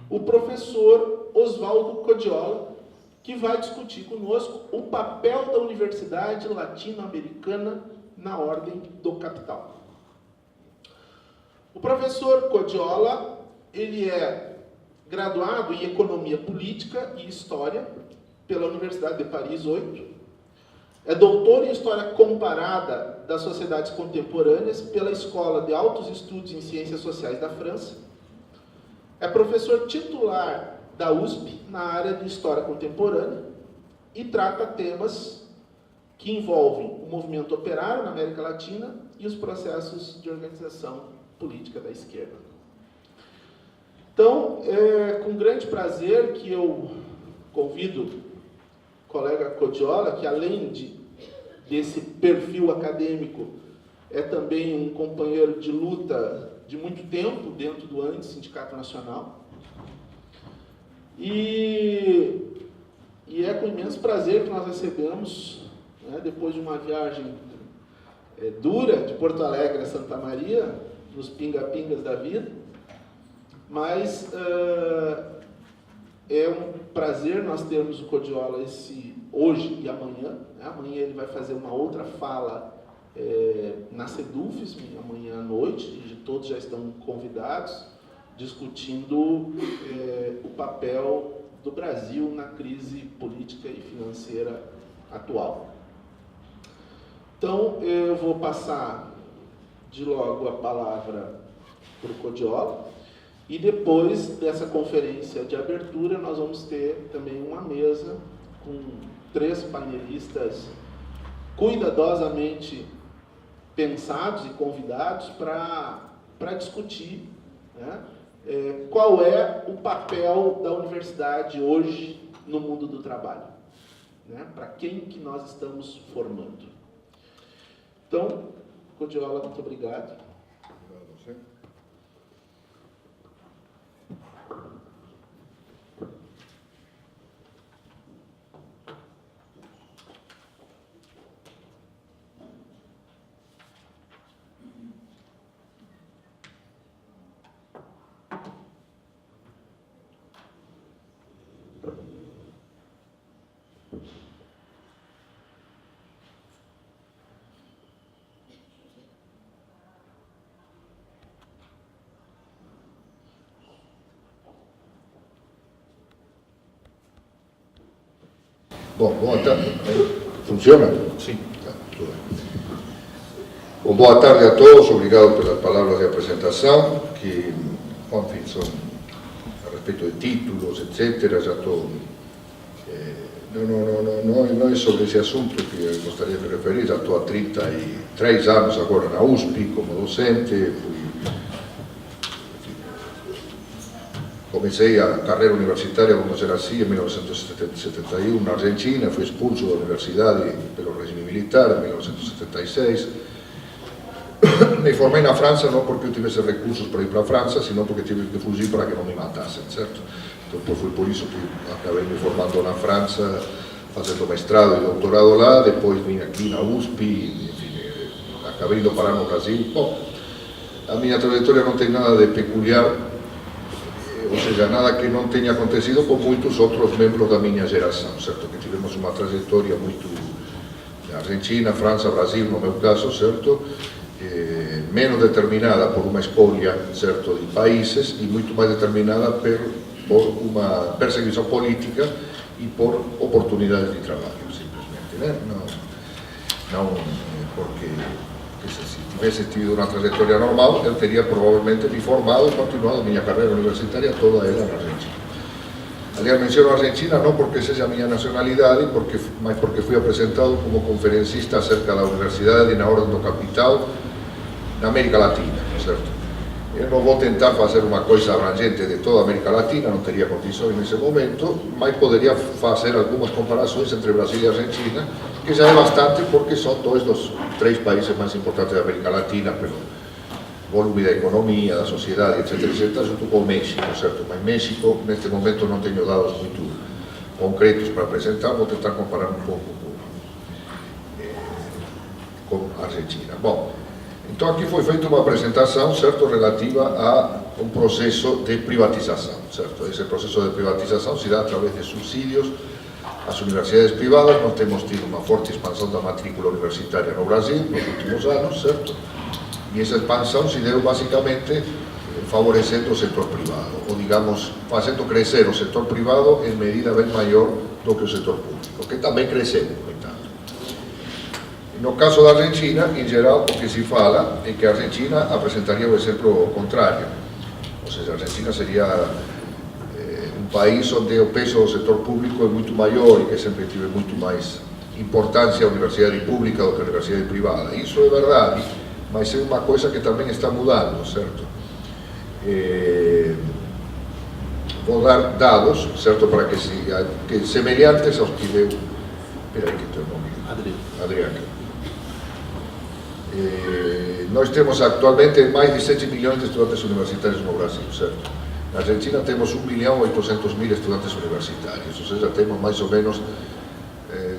o professor Oswaldo Codiola, que vai discutir conosco o papel da Universidade Latino-Americana na ordem do capital. O professor Codiola, ele é graduado em Economia Política e História pela Universidade de Paris 8, é doutor em História Comparada das Sociedades Contemporâneas pela Escola de Altos Estudos em Ciências Sociais da França, é professor titular da USP na área de História Contemporânea e trata temas que envolvem o movimento operário na América Latina e os processos de organização política da esquerda. Então, é com grande prazer que eu convido o colega Codiola, que além desse perfil acadêmico, é também um companheiro de luta de muito tempo dentro do ANDE, Sindicato Nacional. E é com imenso prazer que nós recebemos, né, depois de uma viagem dura de Porto Alegre a Santa Maria, nos pinga-pingas da vida, mas é um prazer nós termos o Codiola hoje e amanhã. Né? Amanhã ele vai fazer uma outra fala na CEDUFES, amanhã à noite, e todos já estão convidados, discutindo o papel do Brasil na crise política e financeira atual. Então, eu vou passar de logo a palavra para o Codiola, e depois dessa conferência de abertura, nós vamos ter também uma mesa com 3 panelistas cuidadosamente pensados e convidados para discutir, né, qual é o papel da universidade hoje no mundo do trabalho, né, para quem que nós estamos formando. Então, Codiola, muito obrigado. Obrigado a você. Bom, boa tarde. Funciona? Sim. Tá, tudo bem. Bom, boa tarde a todos, obrigado pelas palavras de apresentação, que, enfim, são a respeito de títulos, etc. Já estou... não é sobre esse assunto que eu gostaria de me referir. Já estou há 33 anos agora na USP como docente. Comecei a carreira universitária, vamos dizer assim, em 1971 na Argentina, fui expulso da universidade pelo regime militar em 1976. Me formei na França não porque eu tivesse recursos para ir para a França, senão porque tive que fugir para que não me matassem, certo? Então foi por isso que acabei me formando na França, fazendo mestrado e doutorado lá, depois vim aqui na USP, enfim, acabei indo parar no Brasil. Bom, a minha trajetória não tem nada de peculiar, ou seja, nada que não tenha acontecido com muitos outros membros da minha geração, certo? Que tivemos uma trajetória muito Argentina, França, Brasil, no meu caso, certo? Menos determinada por uma escolha, certo, de países e muito mais determinada por uma perseguição política e por oportunidades de trabalho, simplesmente, né? Não porque se tivesse tido uma trajetória normal, eu teria provavelmente me formado e continuado minha carreira universitária toda ela na Argentina. Aliás, menciono a Argentina não porque seja a minha nacionalidade, mas porque fui apresentado como conferencista acerca da universidade na ordem do capital na América Latina, certo? Eu não vou tentar fazer uma coisa abrangente de toda a América Latina, não teria condições nesse momento, mas poderia fazer algumas comparações entre Brasil e Argentina, que já é bastante porque são 2 dos 3 países mais importantes da América Latina pelo volume da economia, da sociedade, etc., junto com o México, certo? Mas México, neste momento, não tenho dados muito concretos para apresentar, vou tentar comparar um pouco com a Argentina. Bom, então aqui foi feita uma apresentação, certo, relativa un processo de privatização, certo? Esse processo de privatização se dá através de subsídios às universidades privadas. Nós temos tido uma forte expansão da matrícula universitária no Brasil nos últimos anos, certo? E essa expansão se deu basicamente favorecendo o setor privado, ou digamos, fazendo crescer o setor privado em medida bem maior do que o setor público, que também cresceu, no entanto. No caso da Argentina, em geral, o que se fala é que a Argentina apresentaria o exemplo contrário, ou seja, a Argentina seria um país onde o peso do setor público é muito maior e que sempre tive muito mais importância a universidade pública do que a universidade privada. Isso é verdade, mas é uma coisa que também está mudando, certo? Vou dar dados, certo, para que semelhantes aos que deu. Espera aí que teu nome. Adriano. Nós temos atualmente mais de 7 milhões de estudantes universitários no Brasil, certo? Na Argentina temos 1.800.000 estudantes universitários, ou seja, temos mais ou menos,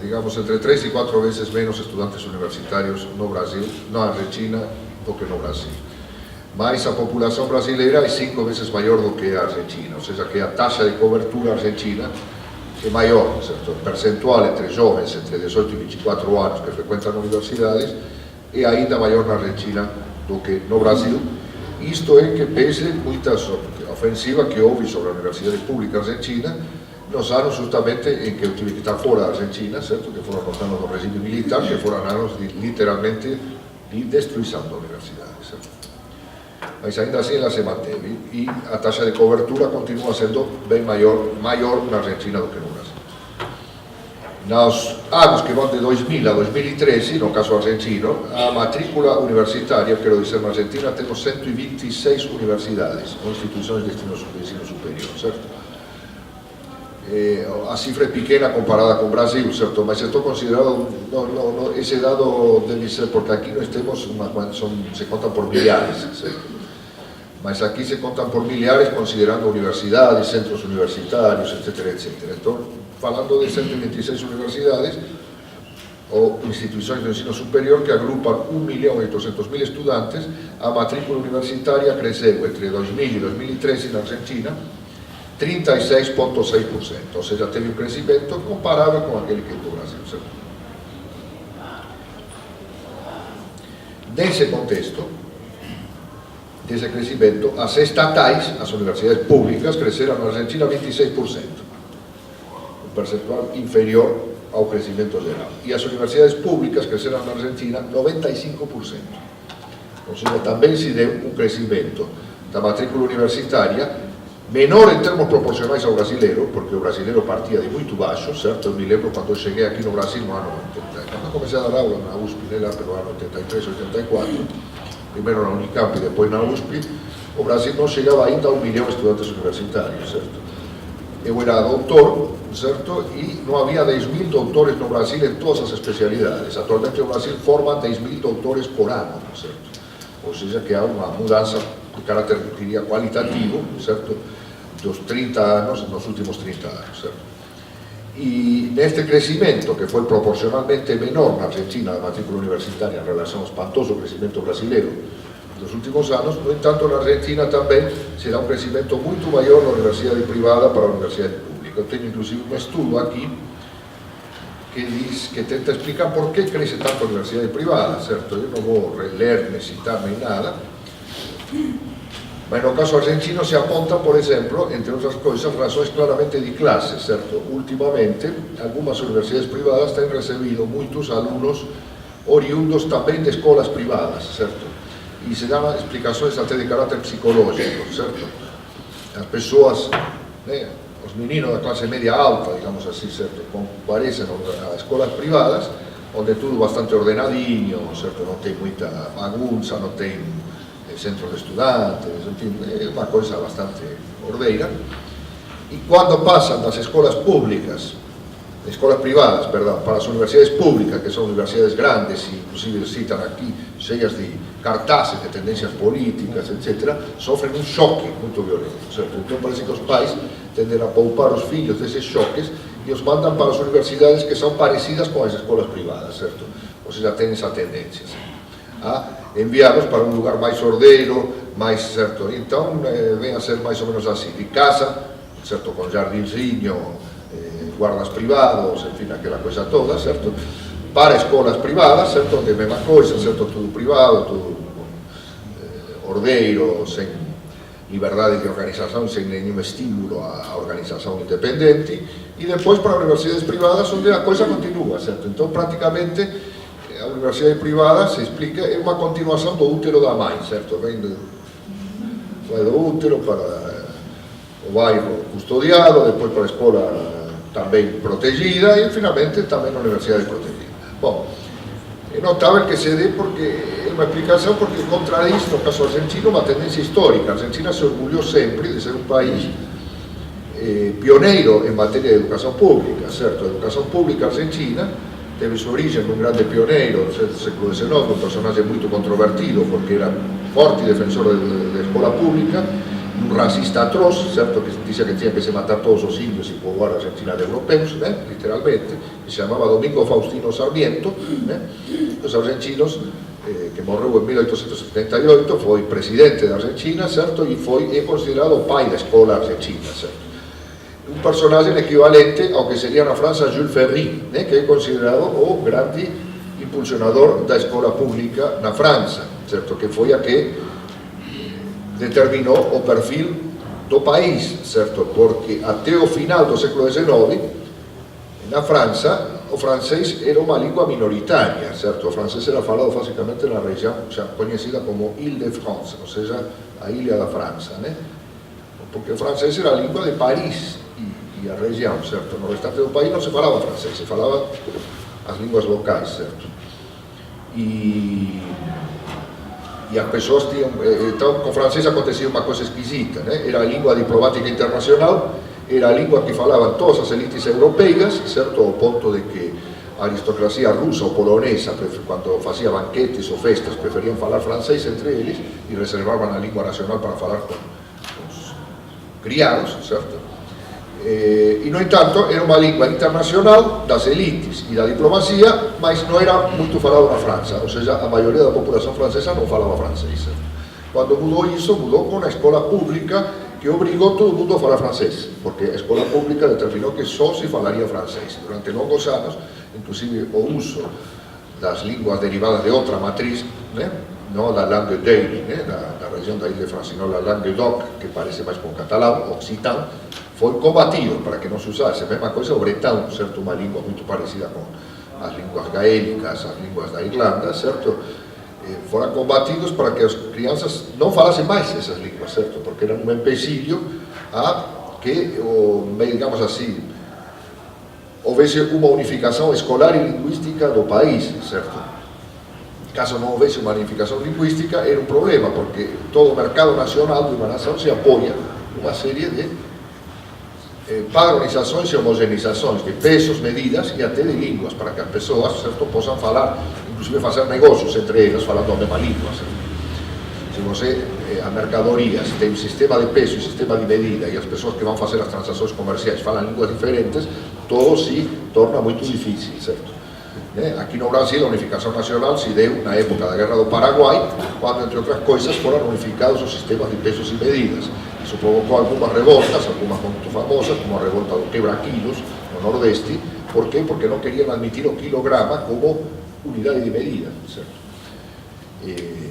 digamos, entre 3 e 4 vezes menos estudantes universitários no Brasil, na Argentina, do que no Brasil. Mas a população brasileira é 5 vezes maior do que a Argentina, ou seja, que a taxa de cobertura argentina é maior, certo? O percentual entre jovens entre 18 e 24 anos que frequentam universidades é ainda maior na Argentina do que no Brasil. Isto é que pese muitas ofensivas que houve sobre a universidade pública argentina nos anos justamente em que eu tive que estar fora da Argentina, certo? Que foram os anos do regime militar, que foram anos literalmente de destruição da universidade, certo? Mas ainda assim ela se manteve e a taxa de cobertura continua sendo bem maior na Argentina do que no Brasil. Nos anos que vão de 2000 a 2013, no caso argentino, a matrícula universitária, quero dizer, na Argentina temos 126 universidades ou instituições de ensino superior, certo? A cifra é pequena comparada com o Brasil, certo? Mas estou considerado, esse dado deve ser, porque aqui nós temos, se contam por milhares, certo? Mas aqui se contam por milhares considerando universidades, centros universitários, etc, etc. Então, falando de 126 universidades ou instituições de ensino superior que agrupam 1.800.000 estudantes, a matrícula universitária cresceu entre 2000 e 2013 na Argentina 36,6%, ou seja, teve um crescimento comparável com aquele que do Brasil, certo? Nesse contexto, desse crescimento, as estatais, as universidades públicas, cresceram na Argentina 26%, um percentual inferior ao crescimento geral. E as universidades públicas cresceram na Argentina 95%. Ou seja, também se deu um crescimento da matrícula universitária menor em termos proporcionais ao brasileiro, porque o brasileiro partia de muito baixo, certo? Eu me lembro quando eu cheguei aqui no Brasil no ano 80, quando eu comecei a dar aula na USP, lá pelo ano 83, 84, primeiro na Unicamp e depois na USP, o Brasil não chegava ainda a 1 milhão de estudantes universitários, certo? Eu era doutor, certo? E não havia 10.000 doutores no Brasil em todas as especialidades. Atualmente o Brasil forma 10.000 doutores por ano, certo? Ou seja, que há uma mudança de caráter, diria, qualitativo, certo? Dos 30 anos, nos últimos 30 anos, certo? E neste crescimento, que foi proporcionalmente menor na Argentina, a matrícula universitária, em relação ao espantoso crescimento brasileiro dos últimos anos, no entanto, na Argentina também será um crescimento muito maior na universidade privada para a universidade pública. Eu tenho, inclusive, um estudo aqui que tenta explicar por que cresce tanto a universidade privada, certo? Eu não vou ler, nem citar, nem nada. Mas no caso argentino se apontan, por exemplo, entre outras coisas, razões claramente de classe, certo? Ultimamente, algumas universidades privadas têm recebido muitos alunos oriundos também de escolas privadas, certo? E se dão explicações até de caráter psicológico, certo? As pessoas, né, os meninos da classe média alta, digamos assim, certo? Comparecem a escolas privadas, onde é tudo bastante ordenadinho, certo? Não tem muita bagunça, não tem centros de estudantes, enfim, é uma coisa bastante ordeira. E quando passam das escolas públicas, escolas privadas, perdão, para as universidades públicas, que são universidades grandes, e inclusive citam aqui, cheias de cartazes de tendências políticas, etc., sofrem um choque muito violento, certo? Então parece que os pais tendem a poupar os filhos desses choques e os mandam para as universidades que são parecidas com as escolas privadas, certo? Ou seja, tem essa tendência, certo? A enviá-los para um lugar mais ordeiro, mas, certo, então vem a ser mais ou menos assim, de casa, certo, com jardinzinho, guardas privados, enfim, aquela coisa toda, certo, para escolas privadas, certo, onde é a mesma coisa, certo, tudo privado, tudo ordeiro, sem liberdade de organização, sem nenhum estímulo à organização independente, e depois para universidades privadas, onde a coisa continua, certo, então praticamente a universidade privada, se explica, é uma continuação do útero da mãe, certo, vem do útero para o bairro custodiado, depois para a escola também protegida e finalmente também a universidade protegida. Bom, é notável que se dê porque é uma explicação porque contradiz, no caso argentino, uma tendência histórica. A Argentina se orgulhou sempre de ser um país pioneiro em matéria de educação pública, certo? A educação pública argentina teve sua origem num grande pioneiro do século XIX, um personagem muito controvertido porque era forte defensor da escola pública, um racista atroz, certo, que dizia que tinha que se matar todos os índios e povoar a Argentina de europeus, literalmente, que se chamava Domingo Faustino Sarmiento, os argentinos, que morreu em 1878, foi presidente da Argentina, certo, e é considerado o pai da escola argentina, certo. Um personagem equivalente ao que seria na França Jules Ferry, que é considerado o grande impulsionador da escola pública na França, certo, que foi a que determinou o perfil do país, certo, porque até o final do século XIX, na França, o francês era uma língua minoritária, certo, o francês era falado basicamente na região conhecida como Île-de-France, ou seja, a ilha da França, porque o francês era a língua de Paris e a região, certo, no restante do país não se falava francês, se falava as línguas locais, certo, e as pessoas tinham, então com o francês acontecia uma coisa esquisita, era a língua diplomática internacional, era a língua que falavam todas as elites europeias, certo, ao ponto de que a aristocracia russa ou polonesa, quando fazia banquetes ou festas, preferiam falar francês entre eles e reservavam a língua nacional para falar com os criados, certo? E, no entanto, era uma língua internacional das elites e da diplomacia, mas não era muito falado na França, ou seja, a maioria da população francesa não falava francês. Quando mudou isso, mudou com a escola pública, que obrigou todo mundo a falar francês, porque a escola pública determinou que só se falaria francês. Durante longos anos, inclusive o uso das línguas derivadas de outra matriz, não da langue d'Occitanie, da região da Île-de-France, não da langue d'Oc, que parece mais com catalão, occitan, foi combatido para que não se usasse. A mesma coisa o bretão, certo? Uma língua muito parecida com as línguas gaélicas, as línguas da Irlanda, certo? Foram combatidos para que as crianças não falassem mais essas línguas, certo? Porque eram um empecilho a que, digamos assim, houvesse uma unificação escolar e linguística do país, certo? Caso não houvesse uma unificação linguística, era um problema, porque todo o mercado nacional de uma nação se apoia uma série de padronizações e homogeneizações de pesos, medidas e até de línguas, para que as pessoas, certo, possam falar, inclusive fazer negócios entre elas falando a mesma língua, certo? Se você, a mercadorias, tem um sistema de peso e sistema de medida e as pessoas que vão fazer as transações comerciais falam línguas diferentes, todo se torna muito difícil, certo? Aqui no Brasil, a unificação nacional se deu na época da Guerra do Paraguai, quando, entre outras coisas, foram unificados os sistemas de pesos e medidas. Isso provocou algumas revoltas, algumas muito famosas, como a revolta do quebra-quilos, no Nordeste. Por quê? Porque não queriam admitir o quilograma como unidade de medida, certo? E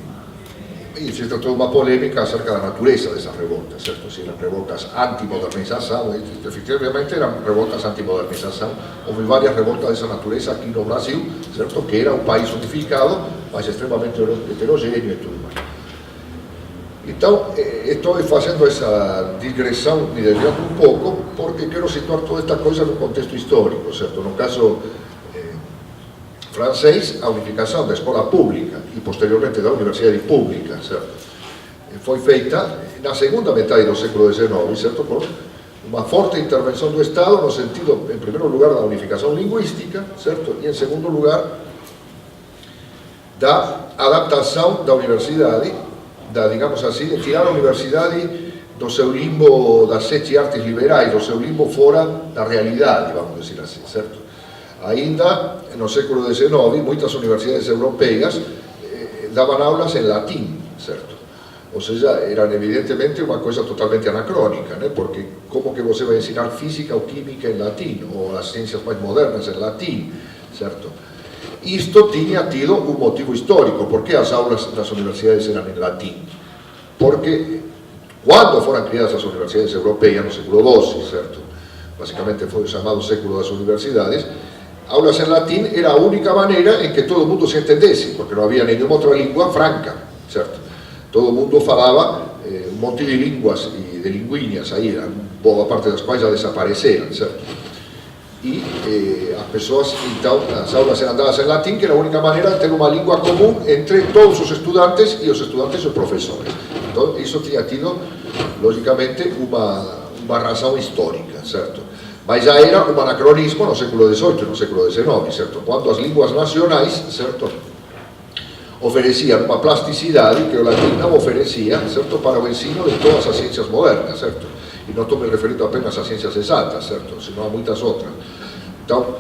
existe toda uma polêmica acerca da natureza dessas revoltas, certo? Se eram revoltas anti-modernização, efetivamente eram revoltas anti-modernização. Houve várias revoltas dessa natureza aqui no Brasil, certo? Que era um país unificado, mas extremamente heterogêneo e tudo mais. Então, estou fazendo essa digressão, me desviando um pouco, porque quero situar toda esta coisa no contexto histórico, certo? No caso francês, a unificação da escola pública e posteriormente da universidade pública, certo? Foi feita na segunda metade do século XIX, certo? Com uma forte intervenção do Estado no sentido, em primeiro lugar, da unificação linguística, certo? E em segundo lugar, da adaptação da universidade, digamos assim, de tirar a universidade do seu limbo das 7 artes liberais, do seu limbo fora da realidade, vamos dizer assim, certo? Ainda no século XIX, muitas universidades europeias davam aulas em latim, certo? ou seja, eram evidentemente uma coisa totalmente anacrônica, né? Porque como que você vai ensinar física ou química em latim, ou as ciências mais modernas em latim, certo? Isto tinha tido um motivo histórico. Por que as aulas das universidades eram em latim? Porque quando foram criadas as universidades europeias no século XII, certo? Basicamente foi o chamado século das universidades. Aulas em latim era a única maneira em que todo mundo se entendesse, porque não havia nenhuma outra língua franca, certo? Todo mundo falava um monte de línguas e de linguinhas aí, boa parte das quais já desapareceram, certo? E as pessoas, então, as aulas eram dadas em latim, que era a única maneira de ter uma língua comum entre todos os estudantes e os professores. Então, isso tinha tido, logicamente, uma razão histórica, certo? Mas já era um anacronismo no século XVIII, no século XIX, certo? Quando as línguas nacionais, certo, ofereciam uma plasticidade que o latim não oferecia, certo, para o ensino de todas as ciências modernas, certo? E não estou me referindo apenas às ciências exatas, certo? Senão a muitas outras. Então,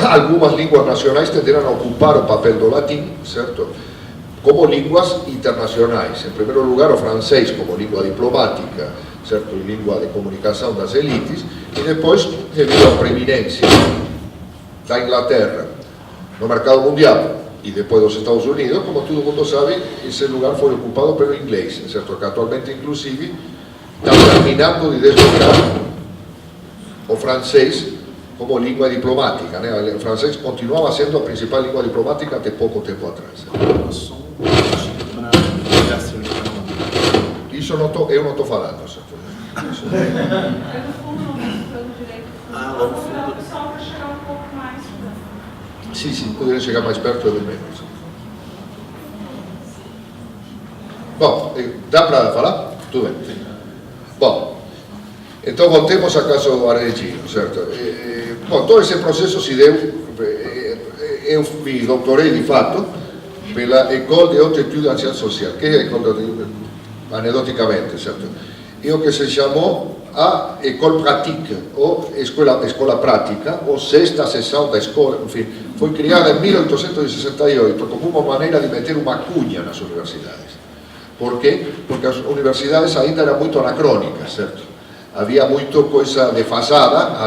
algumas línguas nacionais tenderam a ocupar o papel do latim, certo? Como línguas internacionais. Em primeiro lugar, o francês como língua diplomática, certo? E língua de comunicação das elites, e depois, devido à preeminência da Inglaterra no mercado mundial e depois dos Estados Unidos, como todo mundo sabe, esse lugar foi ocupado pelo inglês, certo? Que atualmente, inclusive, está terminando de deslocar o francês como língua diplomática, né? O francês continuava sendo a principal língua diplomática até pouco tempo atrás. Isso eu não estou falando, certo? Isso... Lá no fundo. Só para chegar um pouco mais. Sim, poderia chegar mais perto do menos. Bom, dá para falar? Tudo bem. Bom, então voltemos ao caso argentino, certo? Bom, todo esse processo se deu, eu me doutorei de fato pela École de Haute Étude en Sciences Sociales, que é a École anedoticamente, certo? E o que se chamou a École Pratique, ou Escola Prática, ou sexta seção da escola, enfim, foi criada em 1868 como uma maneira de meter uma cunha nas universidades. Por quê? Porque as universidades ainda eram muito anacrônicas, certo? Havia muita coisa defasada,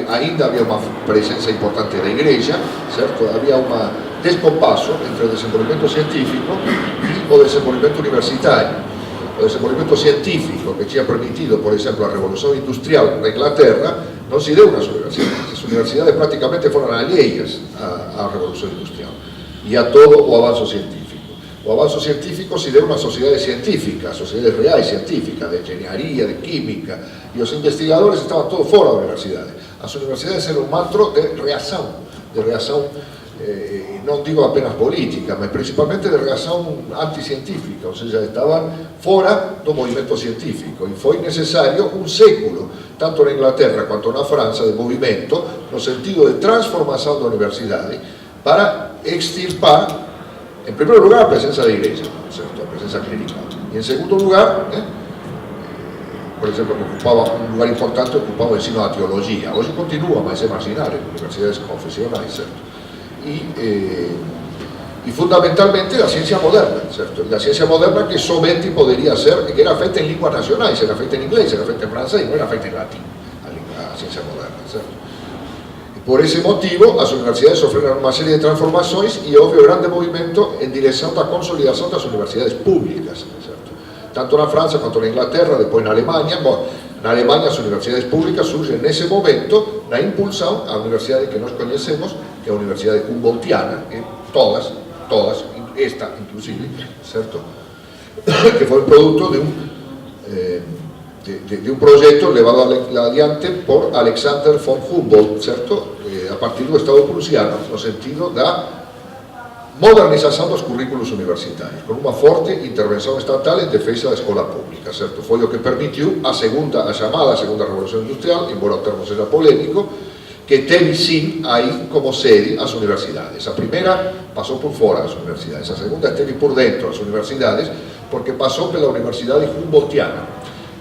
ainda havia uma presença importante da igreja, certo? Havia um descompasso entre o desenvolvimento científico e o desenvolvimento universitário. O desenvolvimento científico que tinha permitido, por exemplo, a Revolução Industrial na Inglaterra, não se deu nas universidades. As universidades praticamente foram alheias à Revolução Industrial e a todo o avanço científico. O avanço científico se deu nas sociedades científicas, sociedades reais científicas, de engenharia, de química, e os investigadores estavam todos fora da universidade. As universidades eram um antro de reação, não digo apenas política, mas principalmente de reação anticientífica, ou seja, estavam fora do movimento científico, e foi necessário um século, tanto na Inglaterra quanto na França, de movimento, no sentido de transformação da universidade, para extirpar, em primeiro lugar, a presença da igreja, certo? A presença clerical. E em segundo lugar, por exemplo, ocupava um lugar importante, ocupava o ensino da teologia. Hoje continua, mas é marginal em universidades confessionais, certo? E fundamentalmente a ciência moderna, certo? E a ciência moderna que somente poderia ser, que era feita em línguas nacionais, era feita em inglês, era feita em francês, não era feita em latim, a ciência moderna, certo? Por esse motivo, as universidades sofreram uma série de transformações e houve um grande movimento em direção da consolidação das universidades públicas, certo? Tanto na França quanto na Inglaterra, depois na Alemanha. Bom, na Alemanha as universidades públicas surgem nesse momento na impulsão à universidade que nós conhecemos, que é a Universidade Humboldtiana, que todas, esta inclusive, certo? Que foi produto de um projeto levado adiante por Alexander von Humboldt, certo? A partir do Estado prussiano, no sentido da modernização dos currículos universitários, com uma forte intervenção estatal em defesa da escola pública, certo? Foi o que permitiu a chamada Segunda Revolução Industrial, embora o termo seja polêmico, que teve sim aí como sede as universidades. A primeira passou por fora das universidades, a segunda esteve por dentro das universidades, porque passou pela Universidade Humboldtiana,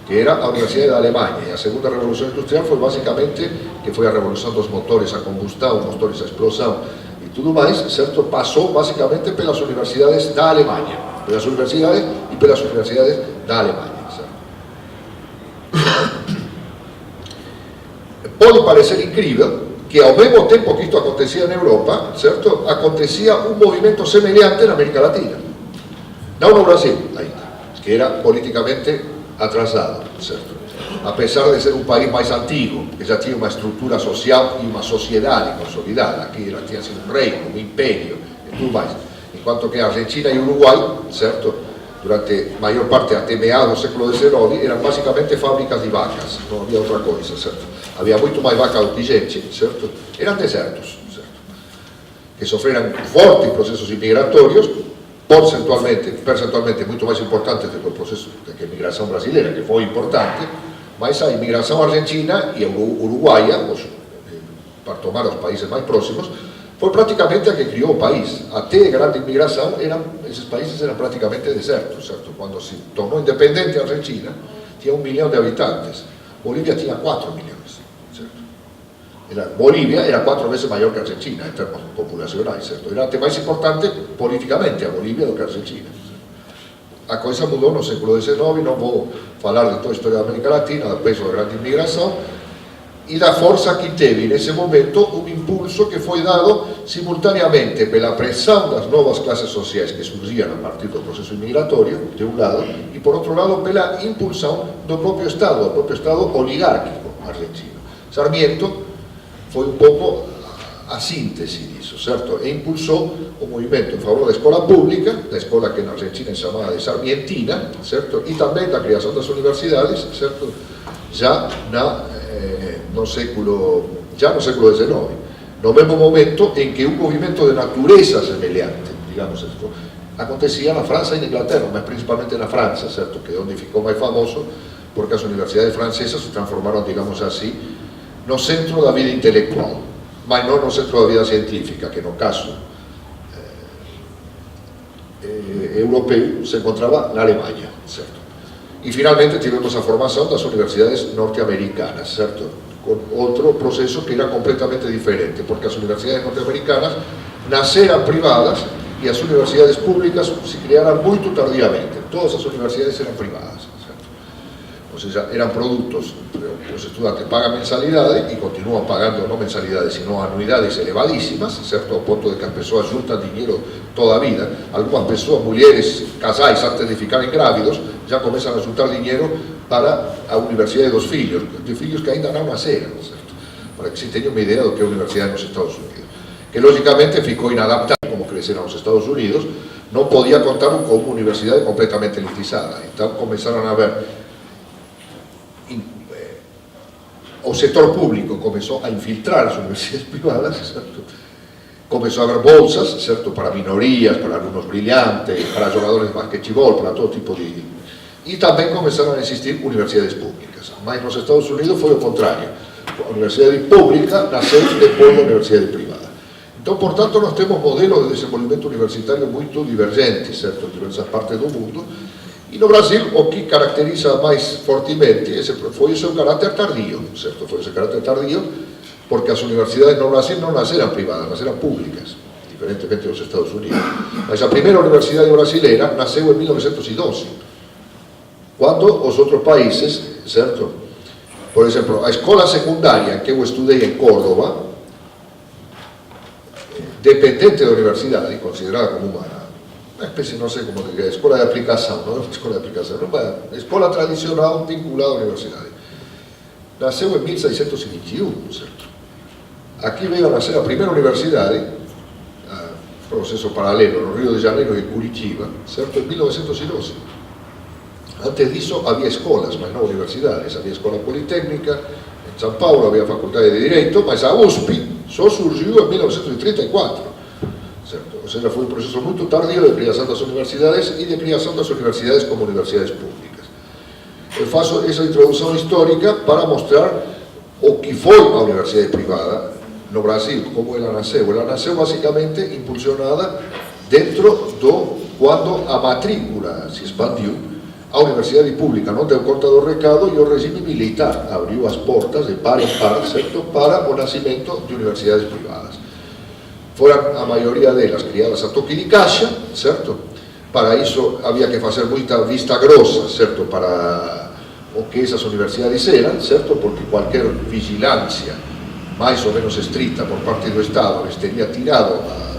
que era a Universidade da Alemanha, e a Segunda Revolução Industrial foi basicamente, que foi a revolução dos motores a combustão, motores a explosão e tudo mais, certo? Passou basicamente pelas universidades da Alemanha. pelas universidades e pelas universidades da Alemanha, certo? Pode parecer incrível que ao mesmo tempo que isto acontecia na Europa, certo? Acontecia um movimento semelhante na América Latina, não no Brasil ainda, que era politicamente atrasado, certo? Apesar de ser um país mais antigo, que já tinha uma estrutura social e uma sociedade consolidada, aqui ela tinha sido um reino, um império e tudo mais, enquanto que a Argentina e o Uruguai, certo? Durante a maior parte até meados do século XIX, eram basicamente fábricas de vacas, não havia outra coisa, certo? Havia muito mais vaca do que gente, certo? Eram desertos, certo? Que sofreram fortes processos imigratórios, percentualmente muito mais importantes do que o processo de imigração brasileira, que foi importante, mas a imigração argentina e uruguaia, para tomar os países mais próximos, foi praticamente a que criou o país. Até a grande imigração, esses países eram praticamente desertos, certo? Quando se tornou independente a Argentina, tinha 1 milhão de habitantes. Bolívia tinha 4 milhões, certo? Bolívia era 4 vezes maior que a Argentina, em termos populacionais, certo? Era até mais importante politicamente a Bolívia do que a Argentina. A coisa mudou no século XIX, não vou falar de toda a história da América Latina, do peso da grande imigração, e da força que teve nesse momento um impulso que foi dado simultaneamente pela pressão das novas classes sociais que surgiam a partir do processo imigratório, de um lado, e por outro lado pela impulsão do próprio Estado oligárquico argentino. Sarmiento foi um pouco a síntese disso, certo? E impulsou o movimento em favor da escola pública, da escola que na Argentina é chamada de sarmientina, certo? E também da criação das universidades, certo? Já no século XIX, no mesmo momento em que um movimento de natureza semelhante, digamos, acontecia na França e na Inglaterra, mas principalmente na França, certo? Que é onde ficou mais famoso, porque as universidades francesas se transformaram, digamos assim, no centro da vida intelectual, mas não no centro da vida científica, que no caso europeu se encontrava na Alemanha, certo? E finalmente tivemos a formação das universidades norte-americanas, certo? Com outro processo que era completamente diferente, porque as universidades norte-americanas nasceram privadas e as universidades públicas se criaram muito tardiamente. Todas as universidades eram privadas, certo? Ou seja, eram produtos, os estudantes pagam mensalidade e continuam pagando não mensalidades, sino anuidades elevadíssimas, certo? Ao ponto de que as pessoas juntam dinheiro toda a vida. Algumas pessoas, mulheres, casais, antes de ficarem grávidos, já começam a juntar dinheiro para a universidade dos filhos, de filhos que ainda não nasceram, certo? Para que se tenha uma ideia do que é a universidade nos Estados Unidos. Que logicamente ficou inadaptada, como cresceram os Estados Unidos, não podia contar com uma universidade completamente elitizada. Então começaram a haver... O setor público começou a infiltrar as universidades privadas, certo? Começou a haver bolsas, certo? Para minorias, para alunos brilhantes, para jogadores de basquetebol, para todo tipo de... E também começaram a existir universidades públicas. Mas nos Estados Unidos foi o contrário. A universidade pública nasceu depois da universidade privada. Então, portanto, nós temos modelos de desenvolvimento universitário muito divergentes, certo? Em diversas partes do mundo. E no Brasil, o que caracteriza mais fortemente foi o seu caráter tardio, certo? Foi esse caráter tardio porque as universidades no Brasil não nasceram privadas, nasceram públicas, diferentemente dos Estados Unidos. Mas a primeira universidade brasileira nasceu em 1912, quando os outros países, certo? Por exemplo, a escola secundária que eu estudei em Córdoba, dependente da universidade, considerada como uma espécie, não sei como dizer, escola de aplicação, não é uma escola de aplicação, uma escola tradicional vinculada à universidade. Nasceu em 1621, certo? Aqui veio a nascer a primeira universidade, processo paralelo, no Rio de Janeiro e em Curitiba, certo? Em 1912. Antes disso havia escolas, mas não universidades. Havia escola politécnica, em São Paulo havia faculdade de Direito, mas a USP só surgiu em 1934. Certo? Ou seja, foi um processo muito tardio de criação das universidades e de criação das universidades como universidades públicas. Eu faço essa introdução histórica para mostrar o que foi a universidade privada no Brasil, como ela nasceu. Ela nasceu basicamente impulsionada dentro do quando a matrícula se expandiu, a universidade pública não deu conta do recado e o regime militar abriu as portas de par em par, certo, para o nascimento de universidades privadas. Foram a maioria delas criadas a toque de caixa, certo? para isso havia que fazer muita vista grossa, certo, para o que essas universidades eram, certo, porque qualquer vigilância mais ou menos estrita por parte do Estado les teria tirado a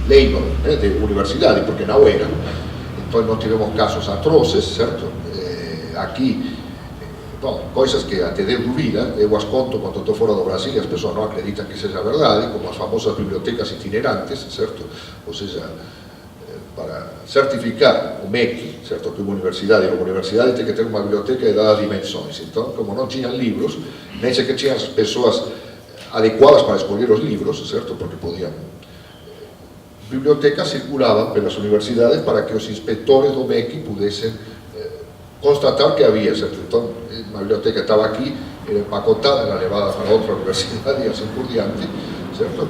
label de universidade, porque não eram. Então nós tivemos casos atroces, certo, aqui, bom, coisas que até deu dúvida, eu as conto quando estou fora do Brasil e as pessoas não acreditam que seja verdade, como as famosas bibliotecas itinerantes, certo, ou seja, para certificar o MEC, certo, que uma universidade tem que ter uma biblioteca de dadas dimensões. Então, como não tinham livros, nem sequer tinham as pessoas adequadas para escolher os livros, certo, porque podiam. Bibliotecas circulavam pelas universidades para que os inspectores do MEC pudessem constatar que havia, certo. Então, uma biblioteca estava aqui, era empacotada, era levada para outra universidade e assim por diante, certo.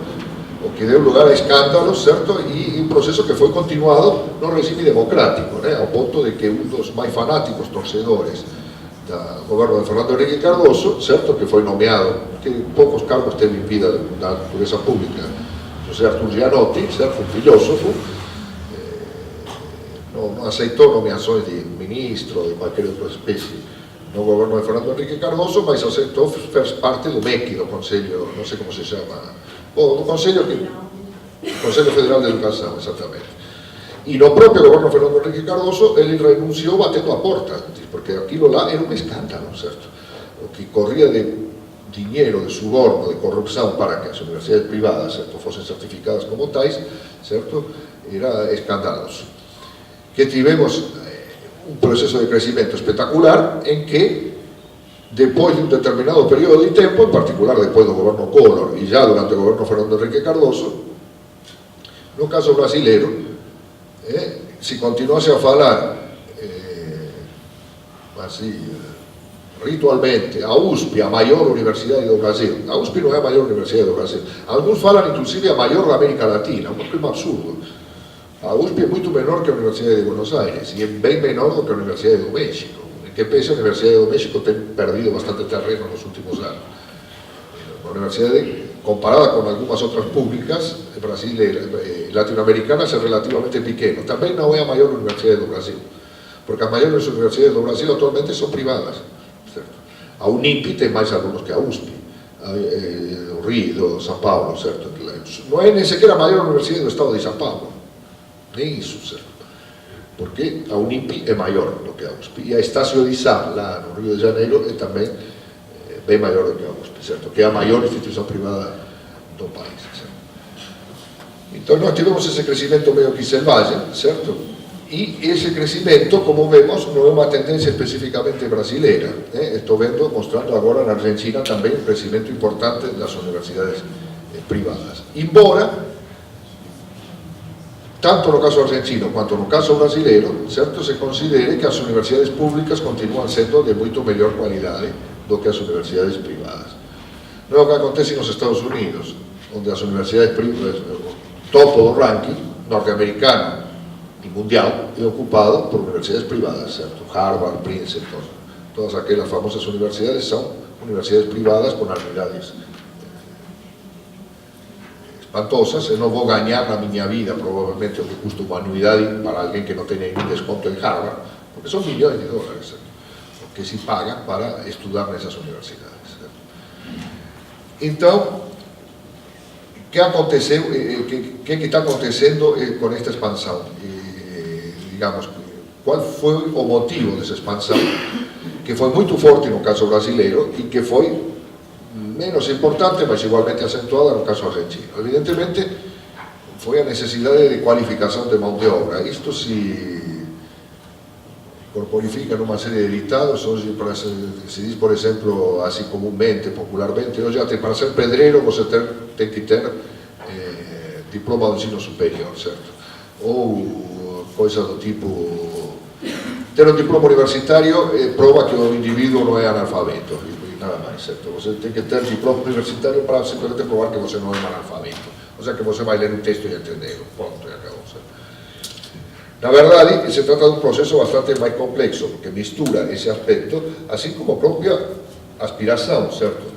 O que deu lugar a escândalos, certo, e um processo que foi continuado no regime democrático, né, ao ponto de que um dos mais fanáticos torcedores do governo de Fernando Henrique Cardoso, certo, que foi nomeado, que poucos cargos teve em vida da natureza pública, José Artur Gianotti, certo, um filósofo, não aceitou nomeações de ministro ou de qualquer outra espécie no governo de Fernando Henrique Cardoso, mas aceitou, fez parte do MEC, do Conselho, não sei como se chama, do Conselho Federal de Educação, exatamente. E no próprio governo de Fernando Henrique Cardoso, ele renunciou batendo a porta, porque aquilo lá era um escândalo, certo? O que corria de dinheiro, de suborno, de corrupção para que as universidades privadas, certo, fossem certificadas como tais, certo, era escandaloso. Que tivemos um processo de crescimento espetacular em que, depois de um determinado período de tempo, em particular depois do governo Collor e já durante o governo Fernando Henrique Cardoso, no caso brasileiro, se continuasse a falar assim, ritualmente, a USP, a maior universidade do Brasil. A USP não é a maior universidade do Brasil. Alguns falam, inclusive, a maior da América Latina, um pouco absurdo. A USP é muito menor que a Universidade de Buenos Aires e é bem menor do que a Universidade do México. Em que pese a Universidade do México tem perdido bastante terreno nos últimos anos. A universidade, comparada com algumas outras públicas brasileiras, latino-americanas, é relativamente pequena. Também não é a maior universidade do Brasil, porque as maiores universidades do Brasil atualmente são privadas. Certo? A Unip tem mais alunos que a USP, o Rio, do São Paulo, certo? Não é nem sequer a maior universidade do estado de São Paulo, nem isso, certo? Porque a Unip é maior do que a USP, e a Estácio de Sá, lá no Rio de Janeiro, é também bem maior do que a USP, certo? Que é a maior instituição privada do país, certo? Então nós tivemos esse crescimento meio que selvagem, certo? E esse crescimento, como vemos, não é uma tendência especificamente brasileira. Estou vendo, mostrando agora na Argentina também um crescimento importante das universidades privadas. Embora, tanto no caso argentino quanto no caso brasileiro, certo, se considere que as universidades públicas continuam sendo de muito melhor qualidade do que as universidades privadas. Não é o que acontece nos Estados Unidos, onde as universidades privadas, o topo do ranking norte-americano e mundial, é ocupado por universidades privadas, certo? Harvard, Princeton, todas aquelas famosas universidades são universidades privadas com anuidades espantosas. Eu não vou ganhar na minha vida, provavelmente, o que custa uma anuidade para alguém que não tem nenhum desconto em Harvard, porque são milhões de dólares, certo? O que se paga para estudar nessas universidades, certo? Então, o que aconteceu, o que está acontecendo com esta expansão? Digamos, qual foi o motivo dessa expansão, que foi muito forte no caso brasileiro e que foi menos importante, mas igualmente acentuada no caso argentino? Evidentemente, foi a necessidade de qualificação de mão de obra. Isto se corporifica numa série de ditados. Hoje se diz, por exemplo, assim comumente, popularmente, hoje até para ser pedreiro você tem que ter diploma do ensino superior, certo? Ou coisa do tipo, ter um diploma universitário prova que o indivíduo não é analfabeto, e nada mais, certo? Você tem que ter diploma universitário para simplesmente provar que você não é um analfabeto, ou seja, que você vai ler um texto e entender, ponto, e acabou, certo? Na verdade, se trata de um processo bastante mais complexo, porque mistura esse aspecto, assim como a própria aspiração, certo?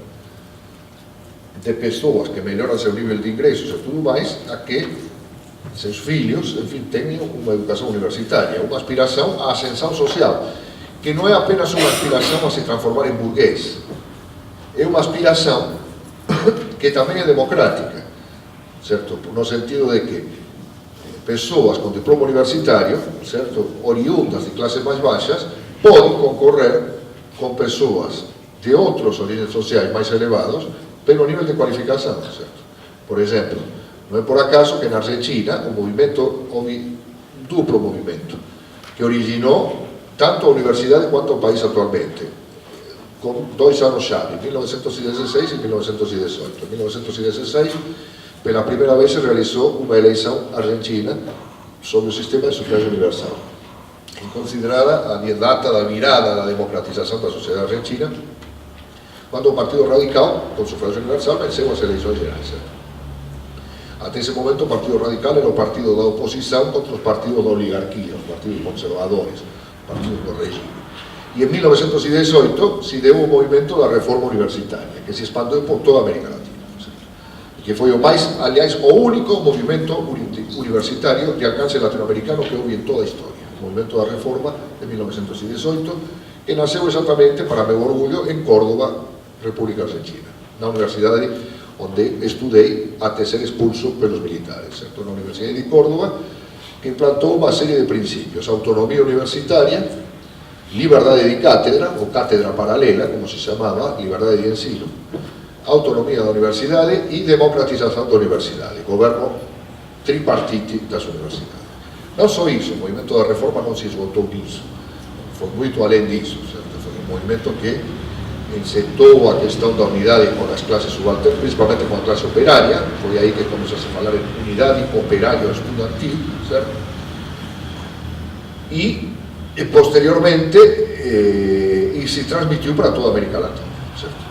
De pessoas que melhoram seu nível de ingressos e tudo mais, a que seus filhos, enfim, tenham uma educação universitária, uma aspiração à ascensão social, que não é apenas uma aspiração a se transformar em burguês, é uma aspiração que também é democrática, certo? No sentido de que pessoas com diploma universitário, certo, oriundas de classes mais baixas, podem concorrer com pessoas de outros origens sociais mais elevados pelo nível de qualificação, certo? Por exemplo, não é por acaso que na Argentina houve um duplo movimento que originou tanto a universidade quanto o país atualmente, com 2 anos-chave, 1916 e 1918. Em 1916, pela primeira vez se realizou uma eleição argentina sobre o sistema de sufrágio universal, considerada a data da virada da democratização da sociedade argentina, quando o Partido Radical, com sufrágio universal, venceu as eleições gerais. Até esse momento, o Partido Radical era o partido da oposição contra os partidos da oligarquia, os partidos conservadores, os partidos do regime. E em 1918 se deu o movimento da reforma universitária, que se expandiu por toda a América Latina, que foi o mais, aliás, o único movimento universitário de alcance latino-americano que houve em toda a história. O movimento da reforma de 1918, que nasceu exatamente, para meu orgulho, em Córdoba, República Argentina, na universidade onde estudei até ser expulso pelos militares, certo? Na Universidade de Córdoba, que implantou uma série de princípios: autonomia universitária, liberdade de cátedra, ou cátedra paralela, como se chamava, liberdade de ensino, autonomia da universidade e democratização da universidade, governo tripartite das universidades. Não só isso, o movimento da reforma não se esgotou nisso, foi muito além disso, certo? Foi um movimento que encetou a questão da unidade com as classes subalternas, principalmente com a classe operária. Foi aí que começou a se falar em unidade operário-estudantil, certo? E posteriormente se transmitiu para toda a América Latina, certo?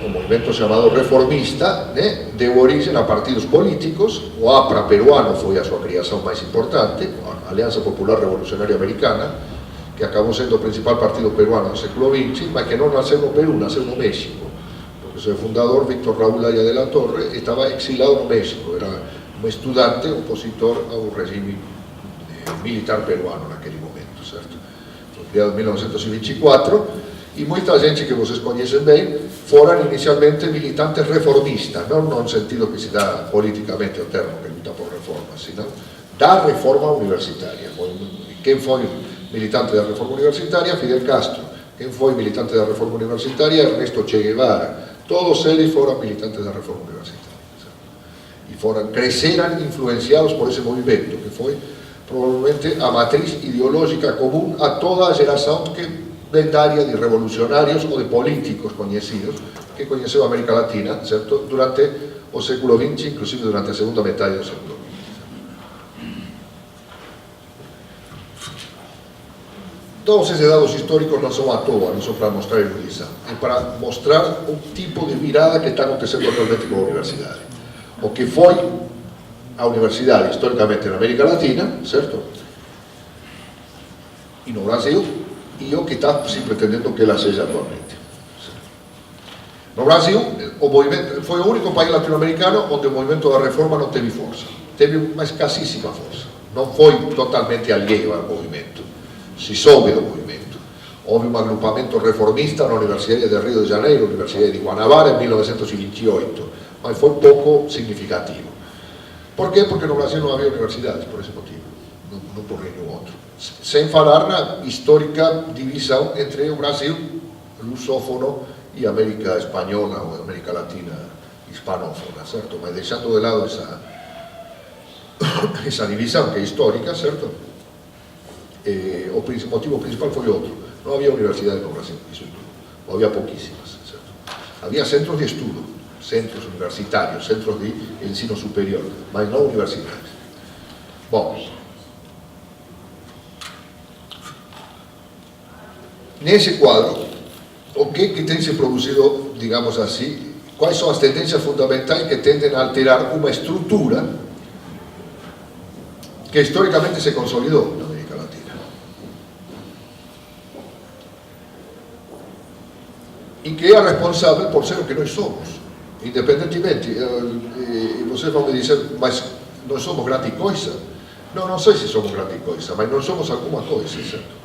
O movimento chamado reformista deu origem a partidos políticos. O APRA peruano foi a sua criação mais importante, a Aliança Popular Revolucionária Americana, que acabou sendo o principal partido peruano do século XX, mas que não nasceu no Peru, nasceu no México, porque seu fundador, Víctor Raúl Aya de la Torre, estava exilado no México, era um estudante opositor ao regime militar peruano naquele momento, certo? Foi criado em 1924, e muita gente que vocês conhecem bem foram inicialmente militantes reformistas, não no sentido que se dá politicamente o termo que luta por reforma, sino da reforma universitária. Quem foi militante da reforma universitária? Fidel Castro. Quem foi militante da reforma universitária? Ernesto Che Guevara. Todos eles foram militantes da reforma universitária. E cresceram influenciados por esse movimento, que foi provavelmente a matriz ideológica comum a toda a geração que vem da área de revolucionários ou de políticos conhecidos que conheceu a América Latina, certo? Durante o século XX, inclusive durante a segunda metade do século XX. Todos esses dados históricos não são à toa, não são para mostrar erudição, é para mostrar um tipo de virada que está acontecendo atualmente com a universidade. O que foi a universidade historicamente na América Latina, certo? E no Brasil, e o que está se pretendendo que ela seja atualmente. No Brasil, o movimento foi o único país latino-americano onde o movimento da reforma não teve força. Teve uma escassíssima força. Não foi totalmente alheio ao movimento. Se soube do movimento. Houve um agrupamento reformista na Universidade de Rio de Janeiro, Universidade de Guanabara, em 1928, mas foi pouco significativo. Por quê? Porque no Brasil não havia universidades, por esse motivo, não por nenhum outro. Sem falar na histórica divisão entre o Brasil lusófono e a América espanhola ou a América Latina hispanófona, certo? Mas deixando de lado essa divisão que é histórica, certo? O motivo principal foi outro. Não havia universidade no Brasil, isso tudo. Ou havia pouquíssimas, certo? Havia centros de estudo, centros universitários, centros de ensino superior, mas não universidades. Bom, nesse quadro, o que tem se produzido, digamos assim, quais são as tendências fundamentais que tendem a alterar uma estrutura que historicamente se consolidou na América Latina. E que é responsável por ser o que nós somos, independentemente. E vocês vão me dizer, mas non somos grande coisa? Non sei se somos grande coisa, mas non somos alguma coisa, certo?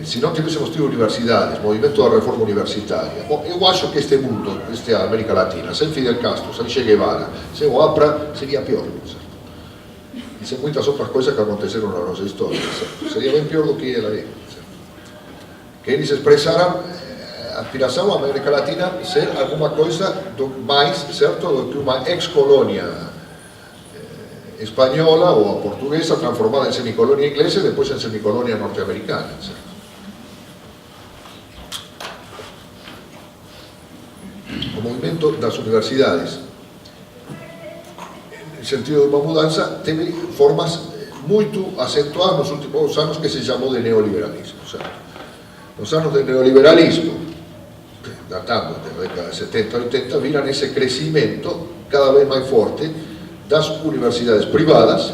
Se non tivessemos tido universidades, movimento da reforma universitaria, bom, eu acho que este mundo, esta América Latina, sen Fidel Castro, sen Che Guevara, sen o APRA, sería pior, certo? E sen moitas outras coisas que aconteceron na nosa historia, certo? Sería ben pior do que ela é, certo? Que eles expresaran aspiración a América Latina ser alguma coisa máis, certo, do que unha ex-colonia española ou a portuguesa transformada en semicolonia inglesa e depois en semicolonia norteamericana, certo? O movimento das universidades, en sentido de unha mudanza, teve formas moito acentuadas nos últimos anos que se chamou de neoliberalismo, certo? Nos anos de neoliberalismo, datando da década de 70 e 80, viran ese crecimento cada vez máis forte das universidades privadas.